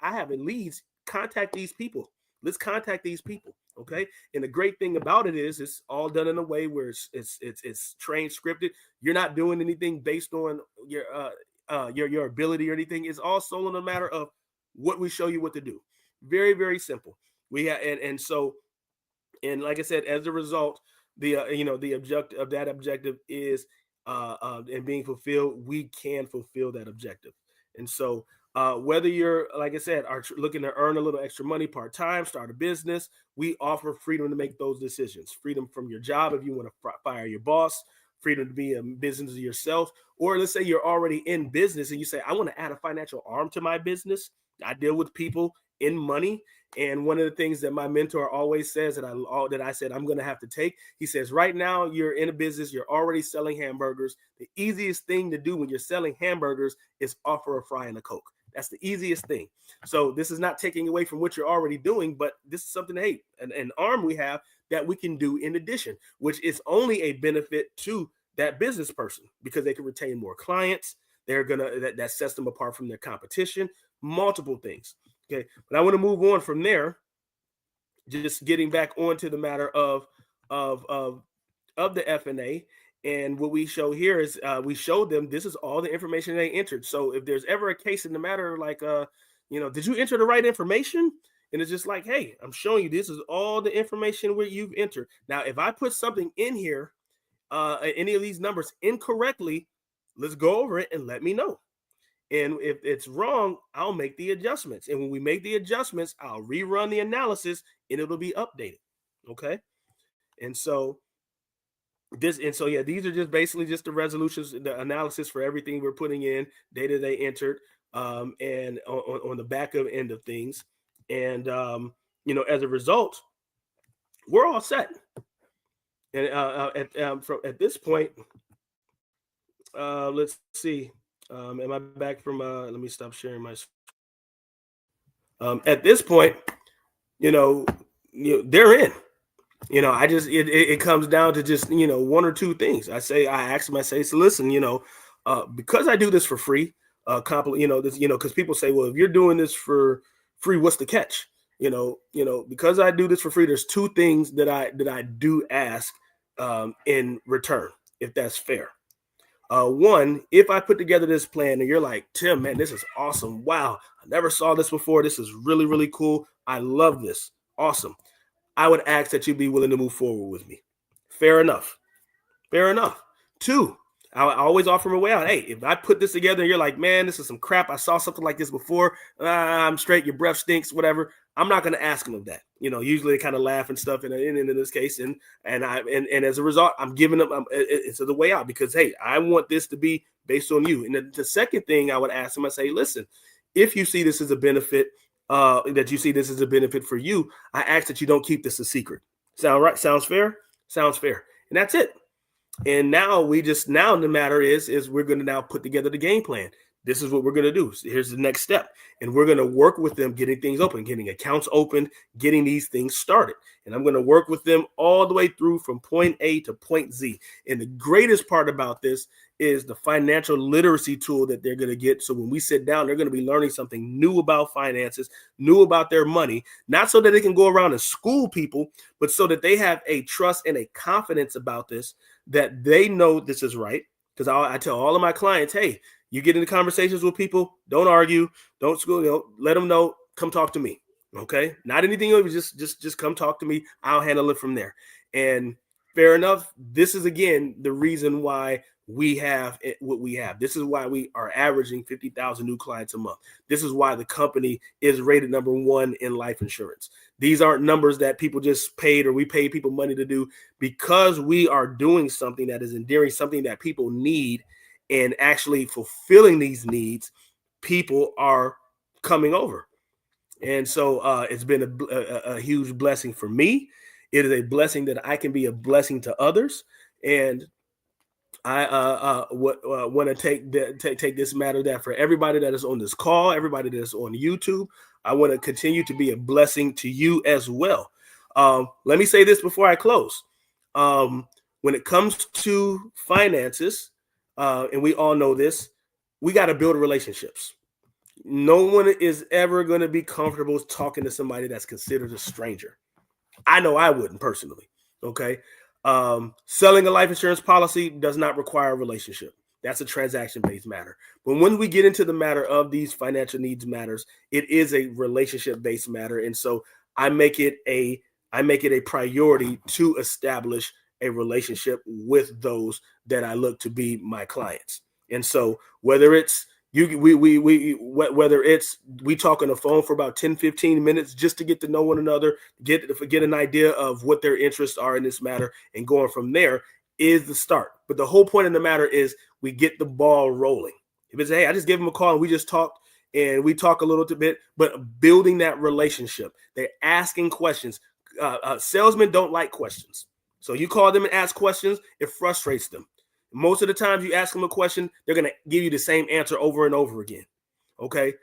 have leads. Contact these people. Let's contact these people. Okay. And the great thing about it is it's all done in a way where it's trained, scripted. You're not doing anything based on your ability or anything. It's all solo in a matter of what we show you what to do. Very, very simple. We have, and like I said, as a result, the objective of that objective is and being fulfilled, we can fulfill that objective. And so whether you're, like I said, are looking to earn a little extra money part-time, start a business, we offer freedom to make those decisions. Freedom from your job if you want to fire your boss, freedom to be a business of yourself, or let's say you're already in business and you say, I want to add a financial arm to my business. I deal with people in money. And one of the things that my mentor always says that I said I'm going to have to take, he says, right now you're in a business, you're already selling hamburgers. The easiest thing to do when you're selling hamburgers is offer a fry and a Coke. That's the easiest thing. So this is not taking away from what you're already doing, but this is something, hey, an arm we have that we can do in addition, which is only a benefit to that business person because they can retain more clients. They're gonna that sets them apart from their competition. Multiple things. Okay, but I want to move on from there. Just getting back onto the matter of the FNA, and what we show here is we showed them this is all the information they entered. So if there's ever a case in the matter like did you enter the right information? And it's just like, hey, I'm showing you this is all the information where you've entered. Now, if I put something in here, any of these numbers incorrectly, let's go over it and let me know. And if it's wrong, I'll make the adjustments. And when we make the adjustments, I'll rerun the analysis and it'll be updated. Okay. And so these are just basically just the resolutions, the analysis for everything we're putting in, data they entered, and on the back of end of things. And, as a result, we're all set. And at this point, let's see. Am I back from? Let me stop sharing my. At this point, they're in. It comes down to just one or two things. I ask them. I say, so listen, because I do this for free, because people say, well, if you're doing this for free, what's the catch? Because I do this for free, there's two things that I do ask in return, if that's fair. One, if I put together this plan and you're like, Tim, man, this is awesome. Wow. I never saw this before. This is really, really cool. I love this. Awesome. I would ask that you be willing to move forward with me. Fair enough. Fair enough. Two, I always offer my way out. Hey, if I put this together and you're like, man, this is some crap. I saw something like this before. I'm straight. Your breath stinks, whatever. I'm not going to ask them of that. Usually they kind of laugh and stuff in this case. And as a result, I'm giving them it's the way out because, hey, I want this to be based on you. And the second thing I would ask them, I say, listen, if you see this as a benefit, that you see this as a benefit for you, I ask that you don't keep this a secret. Sound right? Sounds fair? Sounds fair. And that's it. And now the matter is we're going to now put together the game plan. This is what we're going to do. So here's the next step. And we're going to work with them, getting things open, getting accounts opened, getting these things started. And I'm going to work with them all the way through from point A to point Z. And the greatest part about this is the financial literacy tool that they're going to get. So when we sit down, they're going to be learning something new about finances, new about their money, not so that they can go around and school people, but so that they have a trust and a confidence about this, that they know this is right. Because I tell all of my clients, hey, you get into conversations with people, don't argue, don't school, let them know, come talk to me. Okay. Not anything, just come talk to me. I'll handle it from there. And fair enough. This is, again, the reason why we have what we have. This is why we are averaging 50,000 new clients a month. This is why the company is rated number 1 in life insurance. These aren't numbers that people just paid or we pay people money to do, because we are doing something that is endearing, something that people need, and actually fulfilling these needs. People are coming over. And so it's been a huge blessing for me. It is a blessing that I can be a blessing to others. And I want to take this matter that for everybody that is on this call, everybody that is on YouTube, I want to continue to be a blessing to you as well. Let me say this before I close. When it comes to finances, and we all know this, we got to build relationships. No one is ever going to be comfortable talking to somebody that's considered a stranger. I know I wouldn't personally. Okay. Selling a life insurance policy does not require a relationship. That's a transaction-based matter. But when we get into the matter of these financial needs matters, it is a relationship-based matter. And so I make it a priority to establish a relationship with those that I look to be my clients. And so whether it's whether it's we talk on the phone for about 10, 15 minutes just to get to know one another, get an idea of what their interests are in this matter, and going from there is the start. But the whole point of the matter is we get the ball rolling. If it's, hey, I just gave him a call and we just talked and we talk a little bit, but building that relationship. They're asking questions. Salesmen don't like questions. So you call them and ask questions, it frustrates them. Most of the times you ask them a question, they're going to give you the same answer over and over again. Okay.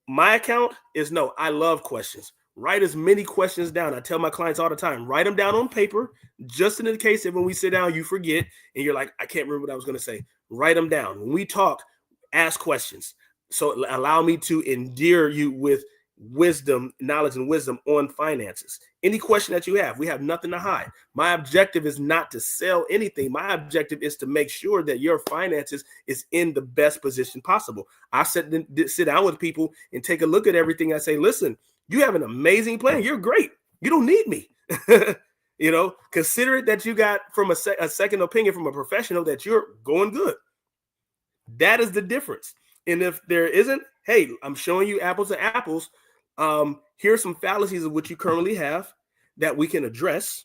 My account is no, I love questions. Write as many questions down. I tell my clients all the time, write them down on paper, just in the case that when we sit down, you forget and you're like, I can't remember what I was going to say. Write them down. When we talk, ask questions. So allow me to endear you with wisdom, knowledge and wisdom on finances. Any question that you have, we have nothing to hide. My objective is not to sell anything. My objective is to make sure that your finances is in the best position possible. I sit down with people and take a look at everything. I say, listen, you have an amazing plan. You're great. You don't need me. You know, consider it that you got from a second opinion from a professional that you're going good. That is the difference. And if there isn't, hey, I'm showing you apples to apples. Here's some fallacies of what you currently have that we can address.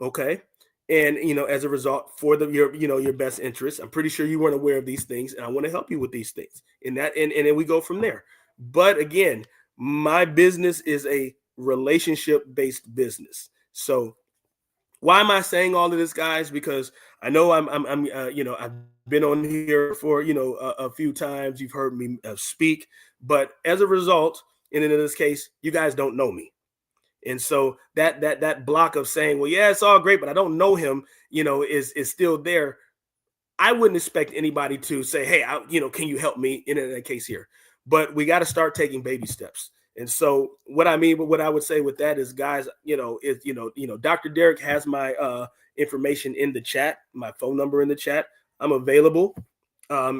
Okay. And, you know, as a result for your best interest, I'm pretty sure you weren't aware of these things and I want to help you with these things and then we go from there. But again, my business is a relationship-based business. So why am I saying all of this, guys? Because I know I'm I've been on here for, a few times. You've heard me speak, but as a result, and in this case, you guys don't know me. And so that block of saying, well, yeah, it's all great, but I don't know him, is still there. I wouldn't expect anybody to say, hey, can you help me in that case here? But we got to start taking baby steps. And so what I would say with that is, guys, Dr. Derek has my information in the chat, my phone number in the chat. I'm available, all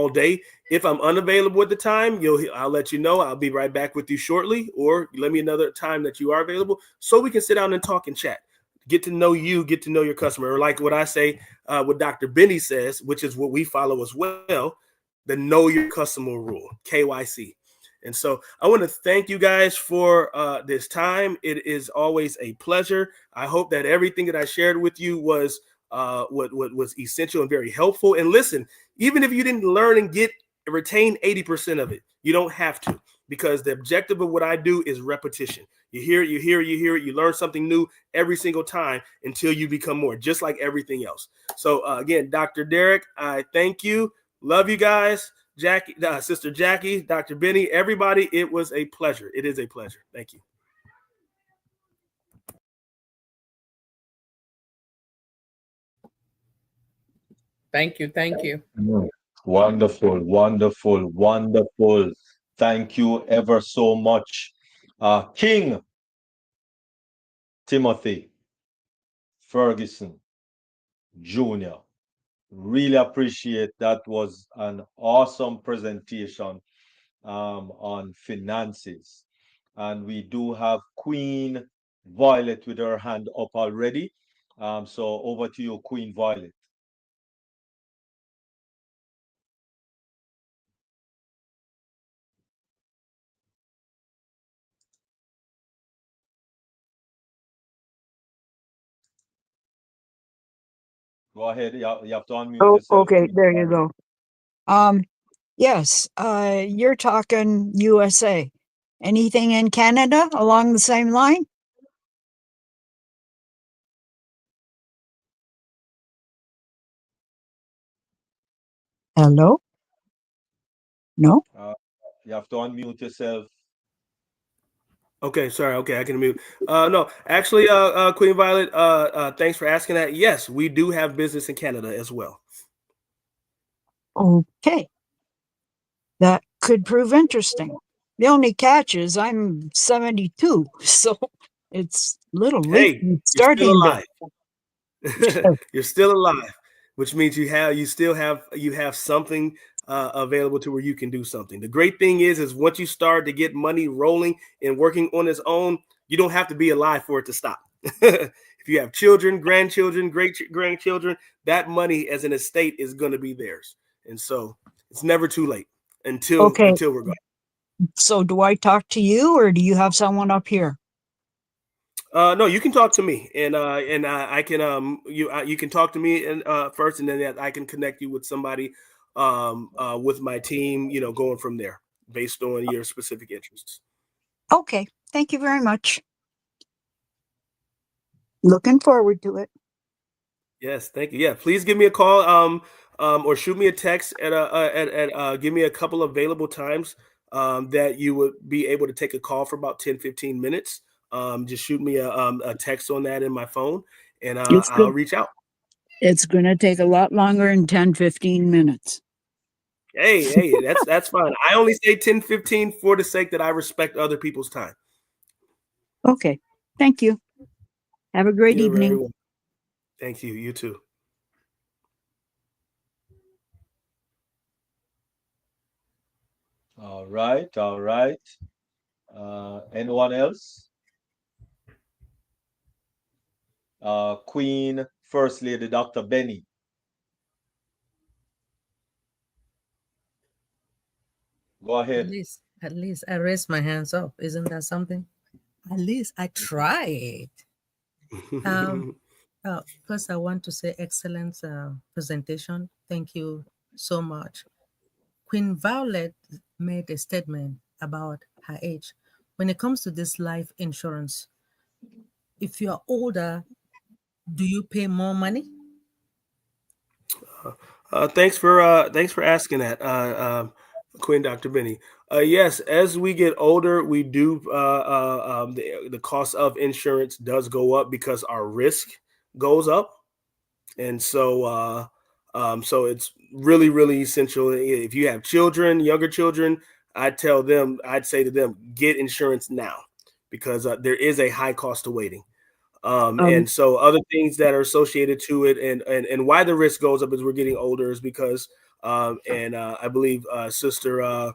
day. If I'm unavailable at the time, I'll let you know. I'll be right back with you shortly, or let me another time that you are available so we can sit down and talk and chat. Get to know you, get to know your customer. Or like what I say, what Dr. Benny says, which is what we follow as well, the know your customer rule, KYC. And so I want to thank you guys for this time. It is always a pleasure. I hope that everything that I shared with you was what was essential and very helpful. And listen, even if you didn't learn and retain 80% of it, you don't have to, because the objective of what I do is repetition. You hear it, you learn something new every single time until you become more, just like everything else. So again, Dr. Derek, I thank you. Love you guys. Jackie, Sister Jackie, Dr. Benny, everybody, it was a pleasure. It is a pleasure. Thank you.
Thank you. Thank you.
Wonderful, wonderful, wonderful. Thank you ever so much. King Timothy Ferguson Jr. Really appreciate that. Was an awesome presentation on finances. And we do have Queen Violet with her hand up already. So over to you, Queen Violet. Go ahead. You have to unmute yourself.
Okay, there you go. Yes, you're talking USA. Anything in Canada along the same line? Hello? No?
You have to unmute yourself.
Okay, sorry. Okay, I can mute. No, actually, Queen Violet, thanks for asking that. Yes, we do have business in Canada as well.
Okay. That could prove interesting. The only catch is I'm 72, so it's a little late starting.
You're still alive. You're still alive, which means you still have something available to where you can do something. The great thing is once you start to get money rolling and working on its own, you don't have to be alive for it to stop. If you have children, grandchildren, great grandchildren, that money as an estate is going to be theirs. And so it's never too late until we're gone.
So do I talk to you, or do you have someone up here?
No, you can talk to me, and I can you can talk to me first, and then I can connect you with somebody with my team, going from there based on your specific interests.
Okay. Thank you very much. Looking forward to it.
Yes, thank you. Yeah, please give me a call, or shoot me a text give me a couple of available times that you would be able to take a call for about 10-15 minutes. Just shoot me a text on that in my phone, and I'll reach out.
It's going to take a lot longer than 10-15 minutes.
Hey, that's fine. I only say 10-15 for the sake that I respect other people's time.
Okay. Thank you. Have a great
You're very
evening.
welcome. Thank you. You too.
All right. Anyone else? Queen First Lady Dr. Benny. Go ahead.
At least I raised my hands up. Isn't that something? At least I tried. First, I want to say excellent presentation. Thank you so much. Queen Violet made a statement about her age. When it comes to this life insurance, if you're older, do you pay more money?
Thanks for asking that, Queen Dr. Benny. Yes, as we get older, we do the cost of insurance does go up because our risk goes up, and so it's really, really essential. If you have children, younger children, I'd say to them, get insurance now because there is a high cost of waiting. And so other things that are associated to it and why the risk goes up as we're getting older is because I believe Sister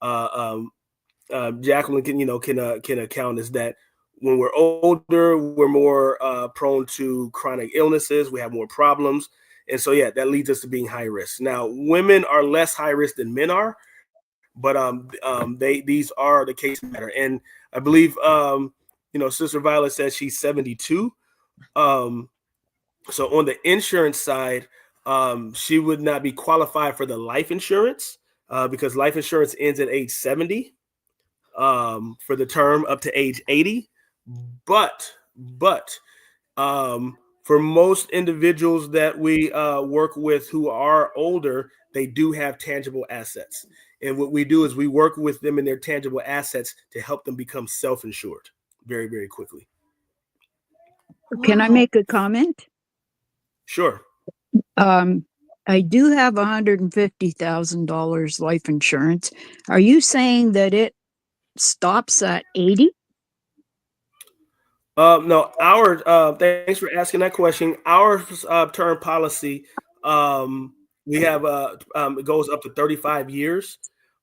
Jacqueline can account is that when we're older, we're more prone to chronic illnesses. We have more problems. And so, yeah, that leads us to being high risk. Now, women are less high risk than men are, but these are the case matter. And I believe, Sister Violet says she's 72. So on the insurance side, she would not be qualified for the life insurance because life insurance ends at age 70 for the term up to age 80. But for most individuals that we work with who are older, they do have tangible assets. And what we do is we work with them in their tangible assets to help them become self-insured very, very quickly.
Can I make a comment?
Sure.
I do have $150,000 life insurance. Are you saying that it stops at 80?
No, our thanks for asking that question. Our term policy, we have it goes up to 35 years.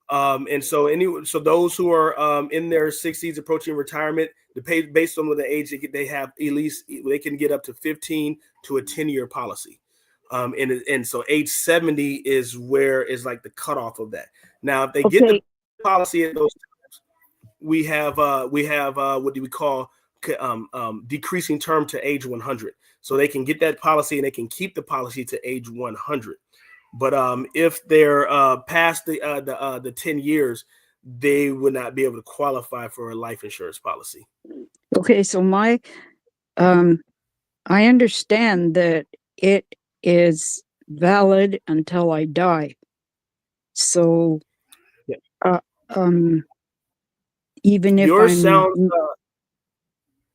And so those who are in their 60s approaching retirement, based on the age they have, at least they can get up to 15 to a 10-year policy. And so age 70 is like the cutoff of that. Now, if they get the policy at those times, we have what do we call decreasing term to age 100. So they can get that policy and they can keep the policy to age 100. But if they're past the 10 years, they would not be able to qualify for a life insurance policy.
Okay, so I understand that it is valid until I die. So, even if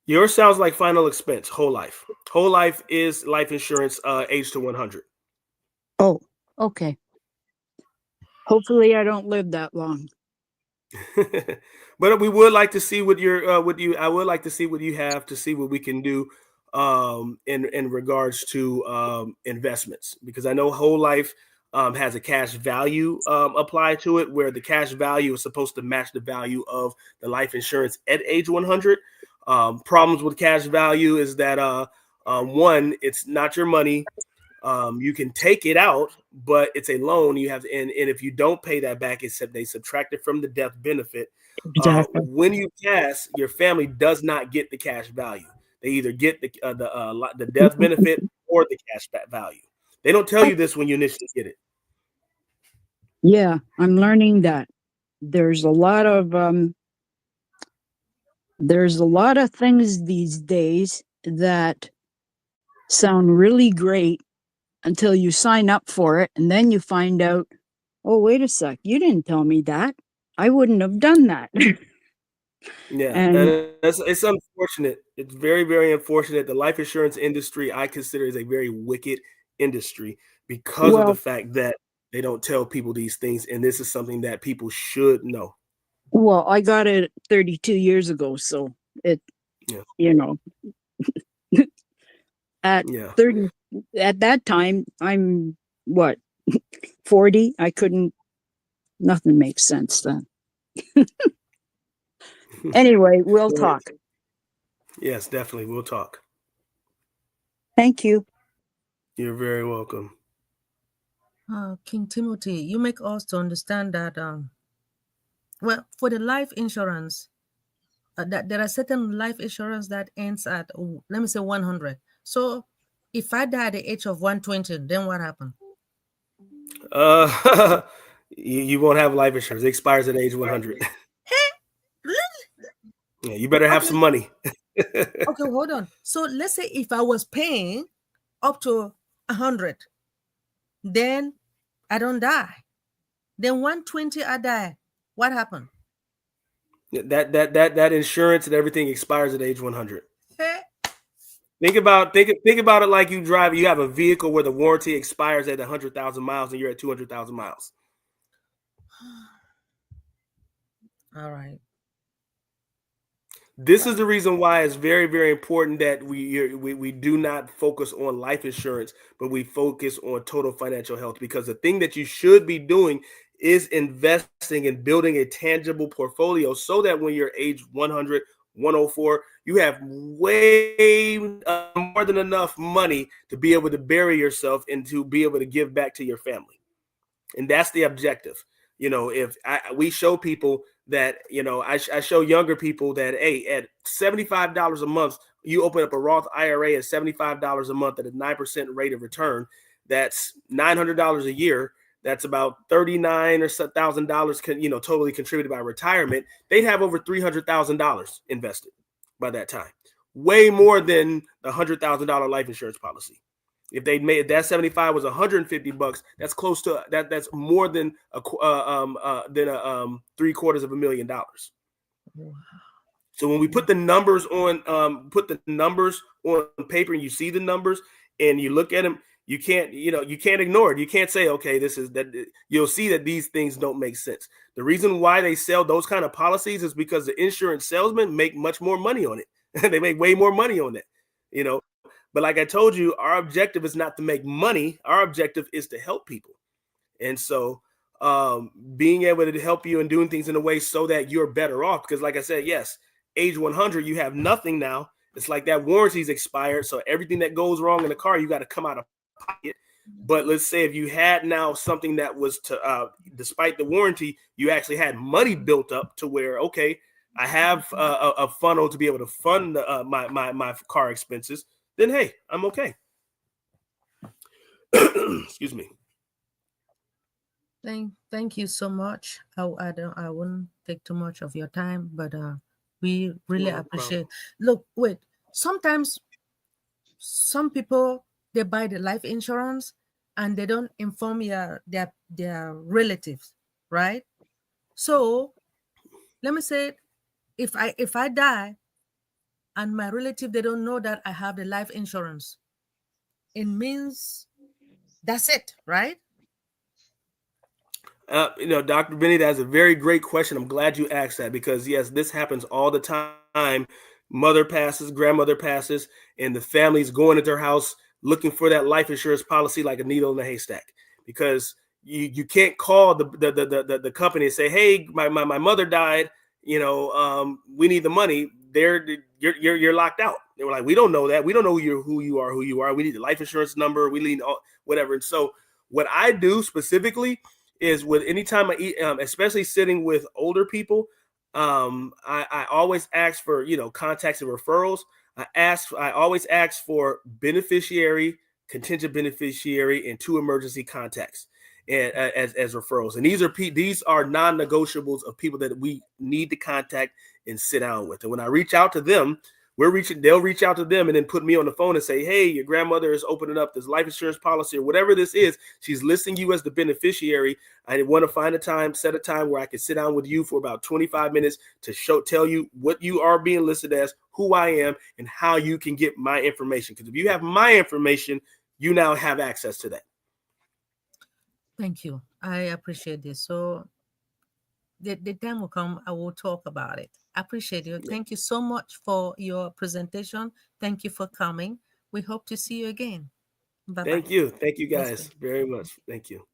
yours sounds like final expense, whole life. Whole life is life insurance, age to 100.
Oh, okay. Hopefully, I don't live that long.
But we would like to see I would like to see what you have to see what we can do in regards to investments, because I know whole life has a cash value applied to it, where the cash value is supposed to match the value of the life insurance at age 100. Problems with cash value is that one, it's not your money. You can take it out, but it's a loan. You have to, and if you don't pay that back, they subtract it from the death benefit.
Exactly.
When you pass, your family does not get the cash value. They either get the death benefit or the cash value. They don't tell you this when you initially get it.
Yeah, I'm learning that there's a lot of things these days that sound really great until you sign up for it, and then you find out, oh, wait a sec, you didn't tell me that. I wouldn't have done that.
Yeah,
And
it's unfortunate. It's very, very unfortunate. The life insurance industry, I consider, is a very wicked industry because of the
well,
fact that they don't tell people these things, and this is something that people should know.
I got it 32 years ago, so it,
Yeah,
you know, at
yeah.
30, at that time, I'm what, 40? Nothing makes sense then. Anyway, we'll talk.
Yes, definitely. We'll talk.
Thank you.
You're very welcome.
King Timothy, you make us to understand that, well, for the life insurance, that there are certain life insurance that ends at, let me say, 100. So if I die at the age of 120, then what happened?
You won't have life insurance. It expires at age 100. Yeah, you better have some money.
Okay, hold on. So let's say if I was paying up to 100, then I don't die. Then 120 I die. What happened?
That insurance and everything expires at age 100. Think about it like you drive. You have a vehicle where the warranty expires at 100,000 miles, and you're at 200,000 miles.
All right.
This is the reason why it's very, very important that we do not focus on life insurance, but we focus on total financial health, because the thing that you should be doing is investing and building a tangible portfolio so that when you're age 100, 104, you have way more than enough money to be able to bury yourself and to be able to give back to your family. And that's the objective. If we show people that, I show younger people that, hey, at $75 a month, you open up a Roth IRA at $75 a month at a 9% rate of return. That's $900 a year. That's about $39,000 totally contributed by retirement. They'd have over $300,000 invested by that time. Way more than the $100,000 life insurance policy. If they made that 75 was $150, that's close to that. That's more than $750,000.
Wow.
So when we put the numbers on paper, and you see the numbers and you look at them, you can't ignore it. You can't say, okay, this is that. You'll see that these things don't make sense. The reason why they sell those kind of policies is because the insurance salesmen make much more money on it. They make way more money on it, But like I told you, our objective is not to make money. Our objective is to help people. And so being able to help you and doing things in a way so that you're better off, because like I said, yes, age 100, you have nothing now. It's like that warranty's expired. So everything that goes wrong in the car, you got to come out of pocket. But let's say if you had now something that was to, despite the warranty, you actually had money built up to where, okay, I have a funnel to be able to fund my car expenses, then hey, I'm okay. Excuse me.
Thank you so much. I wouldn't take too much of your time, but we really appreciate. Look, wait. Sometimes some people, they buy the life insurance and they don't inform their relatives, right? So let me say, if I die and my relative, they don't know that I have the life insurance, it means that's it, right?
Dr. Benny, that's a very great question. I'm glad you asked that, because yes, this happens all the time. Mother passes, grandmother passes, and the family's going into their house looking for that life insurance policy like a needle in a haystack, because you can't call the company and say, hey, my mother died, we need the money. You're locked out. They were like, we don't know that. We don't know who you are. We need the life insurance number. We need whatever. And so what I do specifically is, with anytime I eat, especially sitting with older people, I always ask for, contacts and referrals. I always ask for beneficiary, contingent beneficiary, and 2 emergency contacts. and as referrals. And these are non-negotiables of people that we need to contact and sit down with. And when I reach out to them, they'll reach out to them and then put me on the phone and say, hey, your grandmother is opening up this life insurance policy or whatever this is. She's listing you as the beneficiary. I want to set a time where I can sit down with you for about 25 minutes to tell you what you are being listed as, who I am, and how you can get my information. Because if you have my information, you now have access to that.
Thank you. I appreciate this. So the time will come, I will talk about it. I appreciate you. Thank you so much for your presentation. Thank you for coming. We hope to see you again. Bye-bye.
Thank you. Thank you guys very much. Thank you.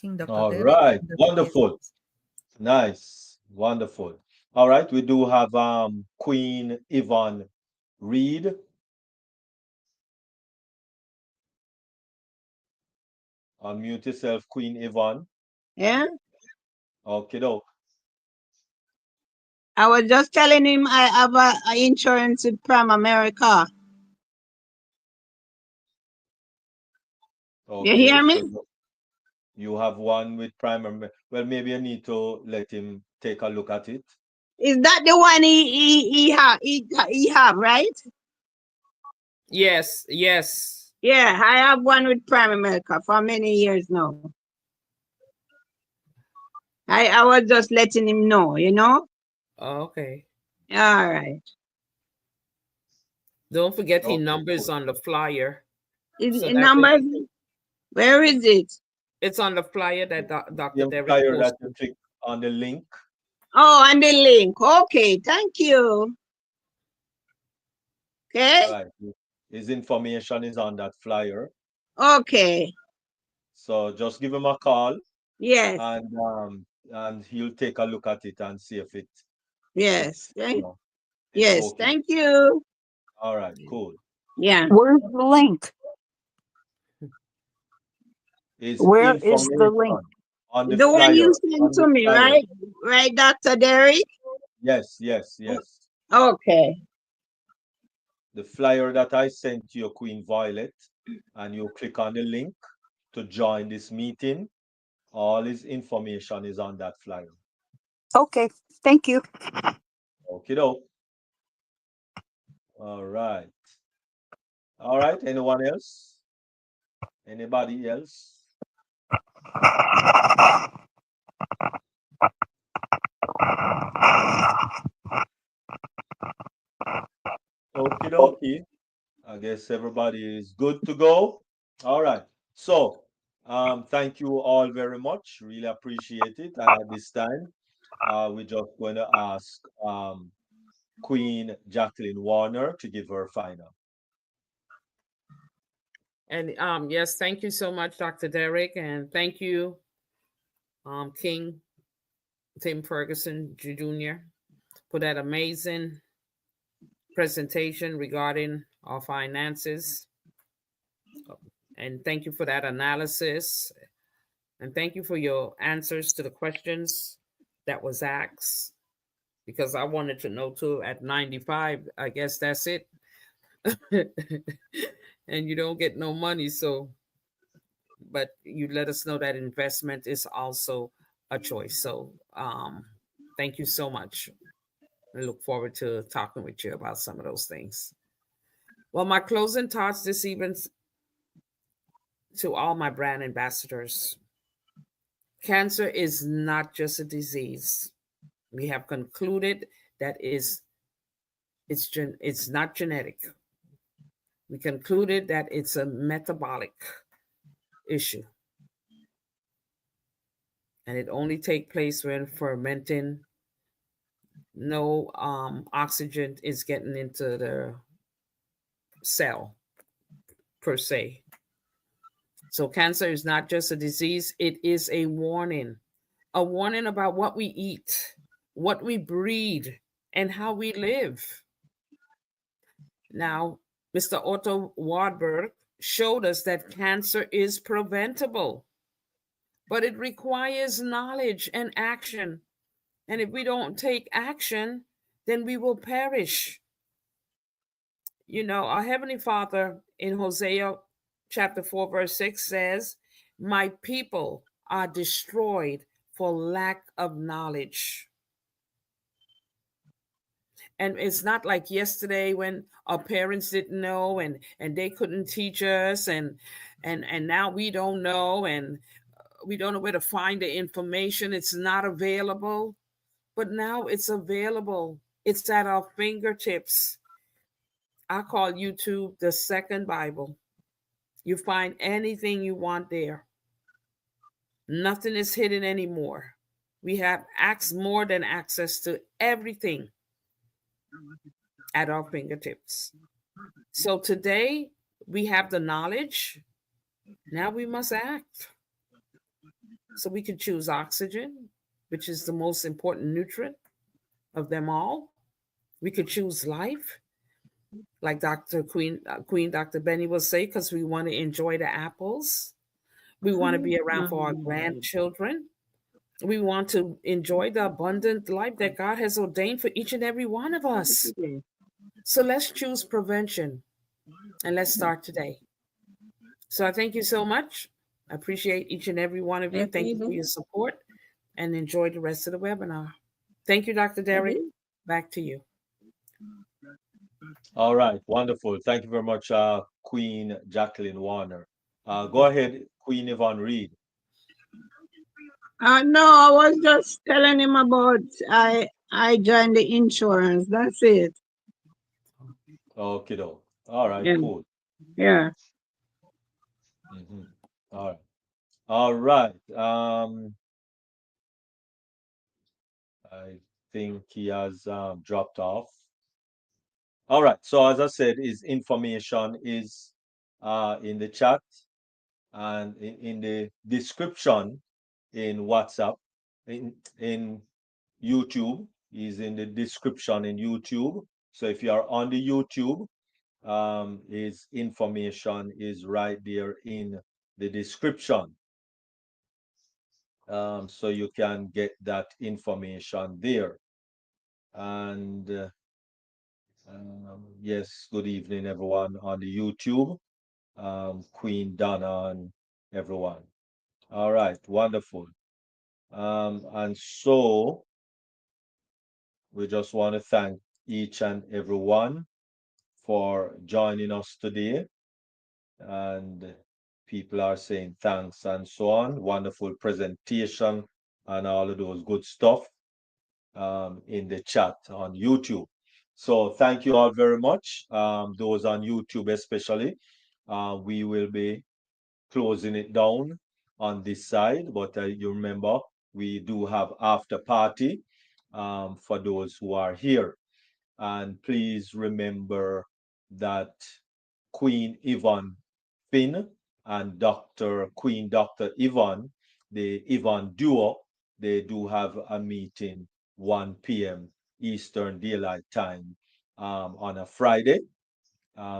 King Dr.
All
Derek,
right.
Dr.
Wonderful. Nice. Wonderful. All right. We do have Queen Yvonne Reed. Unmute yourself, Queen Yvonne.
Yeah,
Okay, though.
I was just telling him I have a insurance with Prime America.
Okay,
You hear me?
so you have one with Prime. Well, maybe I need to let him take a look at it.
Is that the one he have, right?
Yes, yes.
Yeah, I have one with Prime America for many years now. I was just letting him know, you know?
Okay.
All right.
Don't forget his
Okay,
numbers
cool.
on the flyer. So that
Numbers, where is it?
it's on the flyer that Dr.
Same
Derek
flyer that you
posted.
click on the link.
Oh, on the link. Okay, thank you. Okay,
Right. His information is on that flyer.
okay.
So just give him a call
Yes,
and he'll take a look at it and see if
yes.
it's it's
Yes,
okay.
thank you.
All right, cool.
Yeah.
Where's the link?
His
Where is the link?
information on the
The one you
flyer.
sent
On
to
the
me,
flyer.
right? Right, Dr. Derek?
Yes, yes, yes.
Okay.
The flyer that I sent to your Queen Violet, and you click on the link to join this meeting. All his information is on that flyer.
Okay, thank you.
Okay, though. All right. All right. Anyone else? Anybody else? Okie dokie. I guess everybody is good to go. All right. So, thank you all very much. Really appreciate it. And at this time, we're just going to ask Queen Jacqueline Warner to give her final.
And yes, thank you so much, Dr. Derek, and thank you, King Tim Ferguson Jr. for that amazing presentation regarding our finances. And thank you for that analysis. And thank you for your answers to the questions that was asked. Because I wanted to know too, at 95, I guess that's it. And you don't get no money. So, but you let us know that investment is also a choice. So thank you so much. I look forward to talking with you about some of those things. Well, my closing thoughts this evening to all my brand ambassadors. Cancer is not just a disease. We have concluded that it's not genetic. We concluded that it's a metabolic issue. And it only takes place when fermenting, no oxygen is getting into the cell per se. So cancer is not just a disease, it is a warning about what we eat, what we breathe, and how we live. Now, Mr. Otto Warburg showed us that cancer is preventable, but it requires knowledge and action. And if we don't take action, then we will perish. You know, our Heavenly Father in Hosea chapter 4, verse 6 says, "My people are destroyed for lack of knowledge." And it's not like yesterday when our parents didn't know and they couldn't teach us and now we don't know and we don't know where to find the information. It's not available, but now it's available. It's at our fingertips. I call YouTube the second Bible. You find anything you want there. Nothing is hidden anymore. We have more than access to everything at our fingertips. So today we have the knowledge. Now we must act. So we can choose oxygen, which is the most important nutrient of them all. We could choose life, like Queen Dr. Benny will say, because we want to enjoy the apples. We want to be around for our grandchildren. We want to enjoy the abundant life that God has ordained for each and every one of us. So let's choose prevention and let's start today. So I thank you so much. I appreciate each and every one of you. Thank you for your support and enjoy the rest of the webinar. Thank you, Dr. Derek. Back to you.
All right, wonderful. Thank you very much, Queen Jacqueline Warner. Go ahead, Queen Yvonne Reed.
No, I was just telling him about I joined the insurance. That's it.
Okay, though. All right,
Yeah.
cool.
Yeah.
All right. All right. I think he has dropped off. All right. So as I said, his information is in the chat and in the description in WhatsApp, in YouTube, is in the description in YouTube. So if you are on the YouTube, his information is right there in the description. So you can get that information there. And yes, good evening, everyone on the YouTube, Queen Donna and everyone. All right, wonderful. And so we just want to thank each and everyone for joining us today. And people are saying thanks and so on. Wonderful presentation and all of those good stuff in the chat on YouTube. So thank you all very much. Those on YouTube especially. We will be closing it down on this side, but you remember we do have after party for those who are here. And please remember that Queen Yvonne Finn and Queen Dr. Yvonne, the Yvonne duo, they do have a meeting 1 p.m. Eastern Daylight Time on a Friday.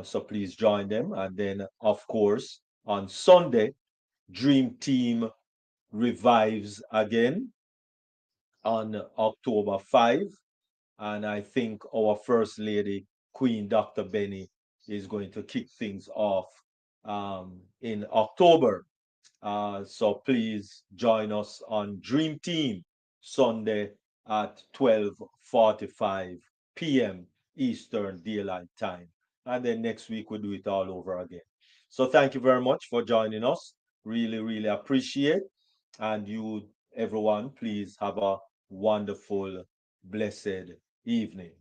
So please join them. And then, of course, on Sunday, Dream Team revives again on October 5. And I think our First Lady, Queen Dr. Benny, is going to kick things off in October. So please join us on Dream Team Sunday at 12:45 p.m. Eastern Daylight Time. And then next week we'll do it all over again. So thank you very much for joining us. Really, really appreciate. And you, everyone, please have a wonderful, blessed evening.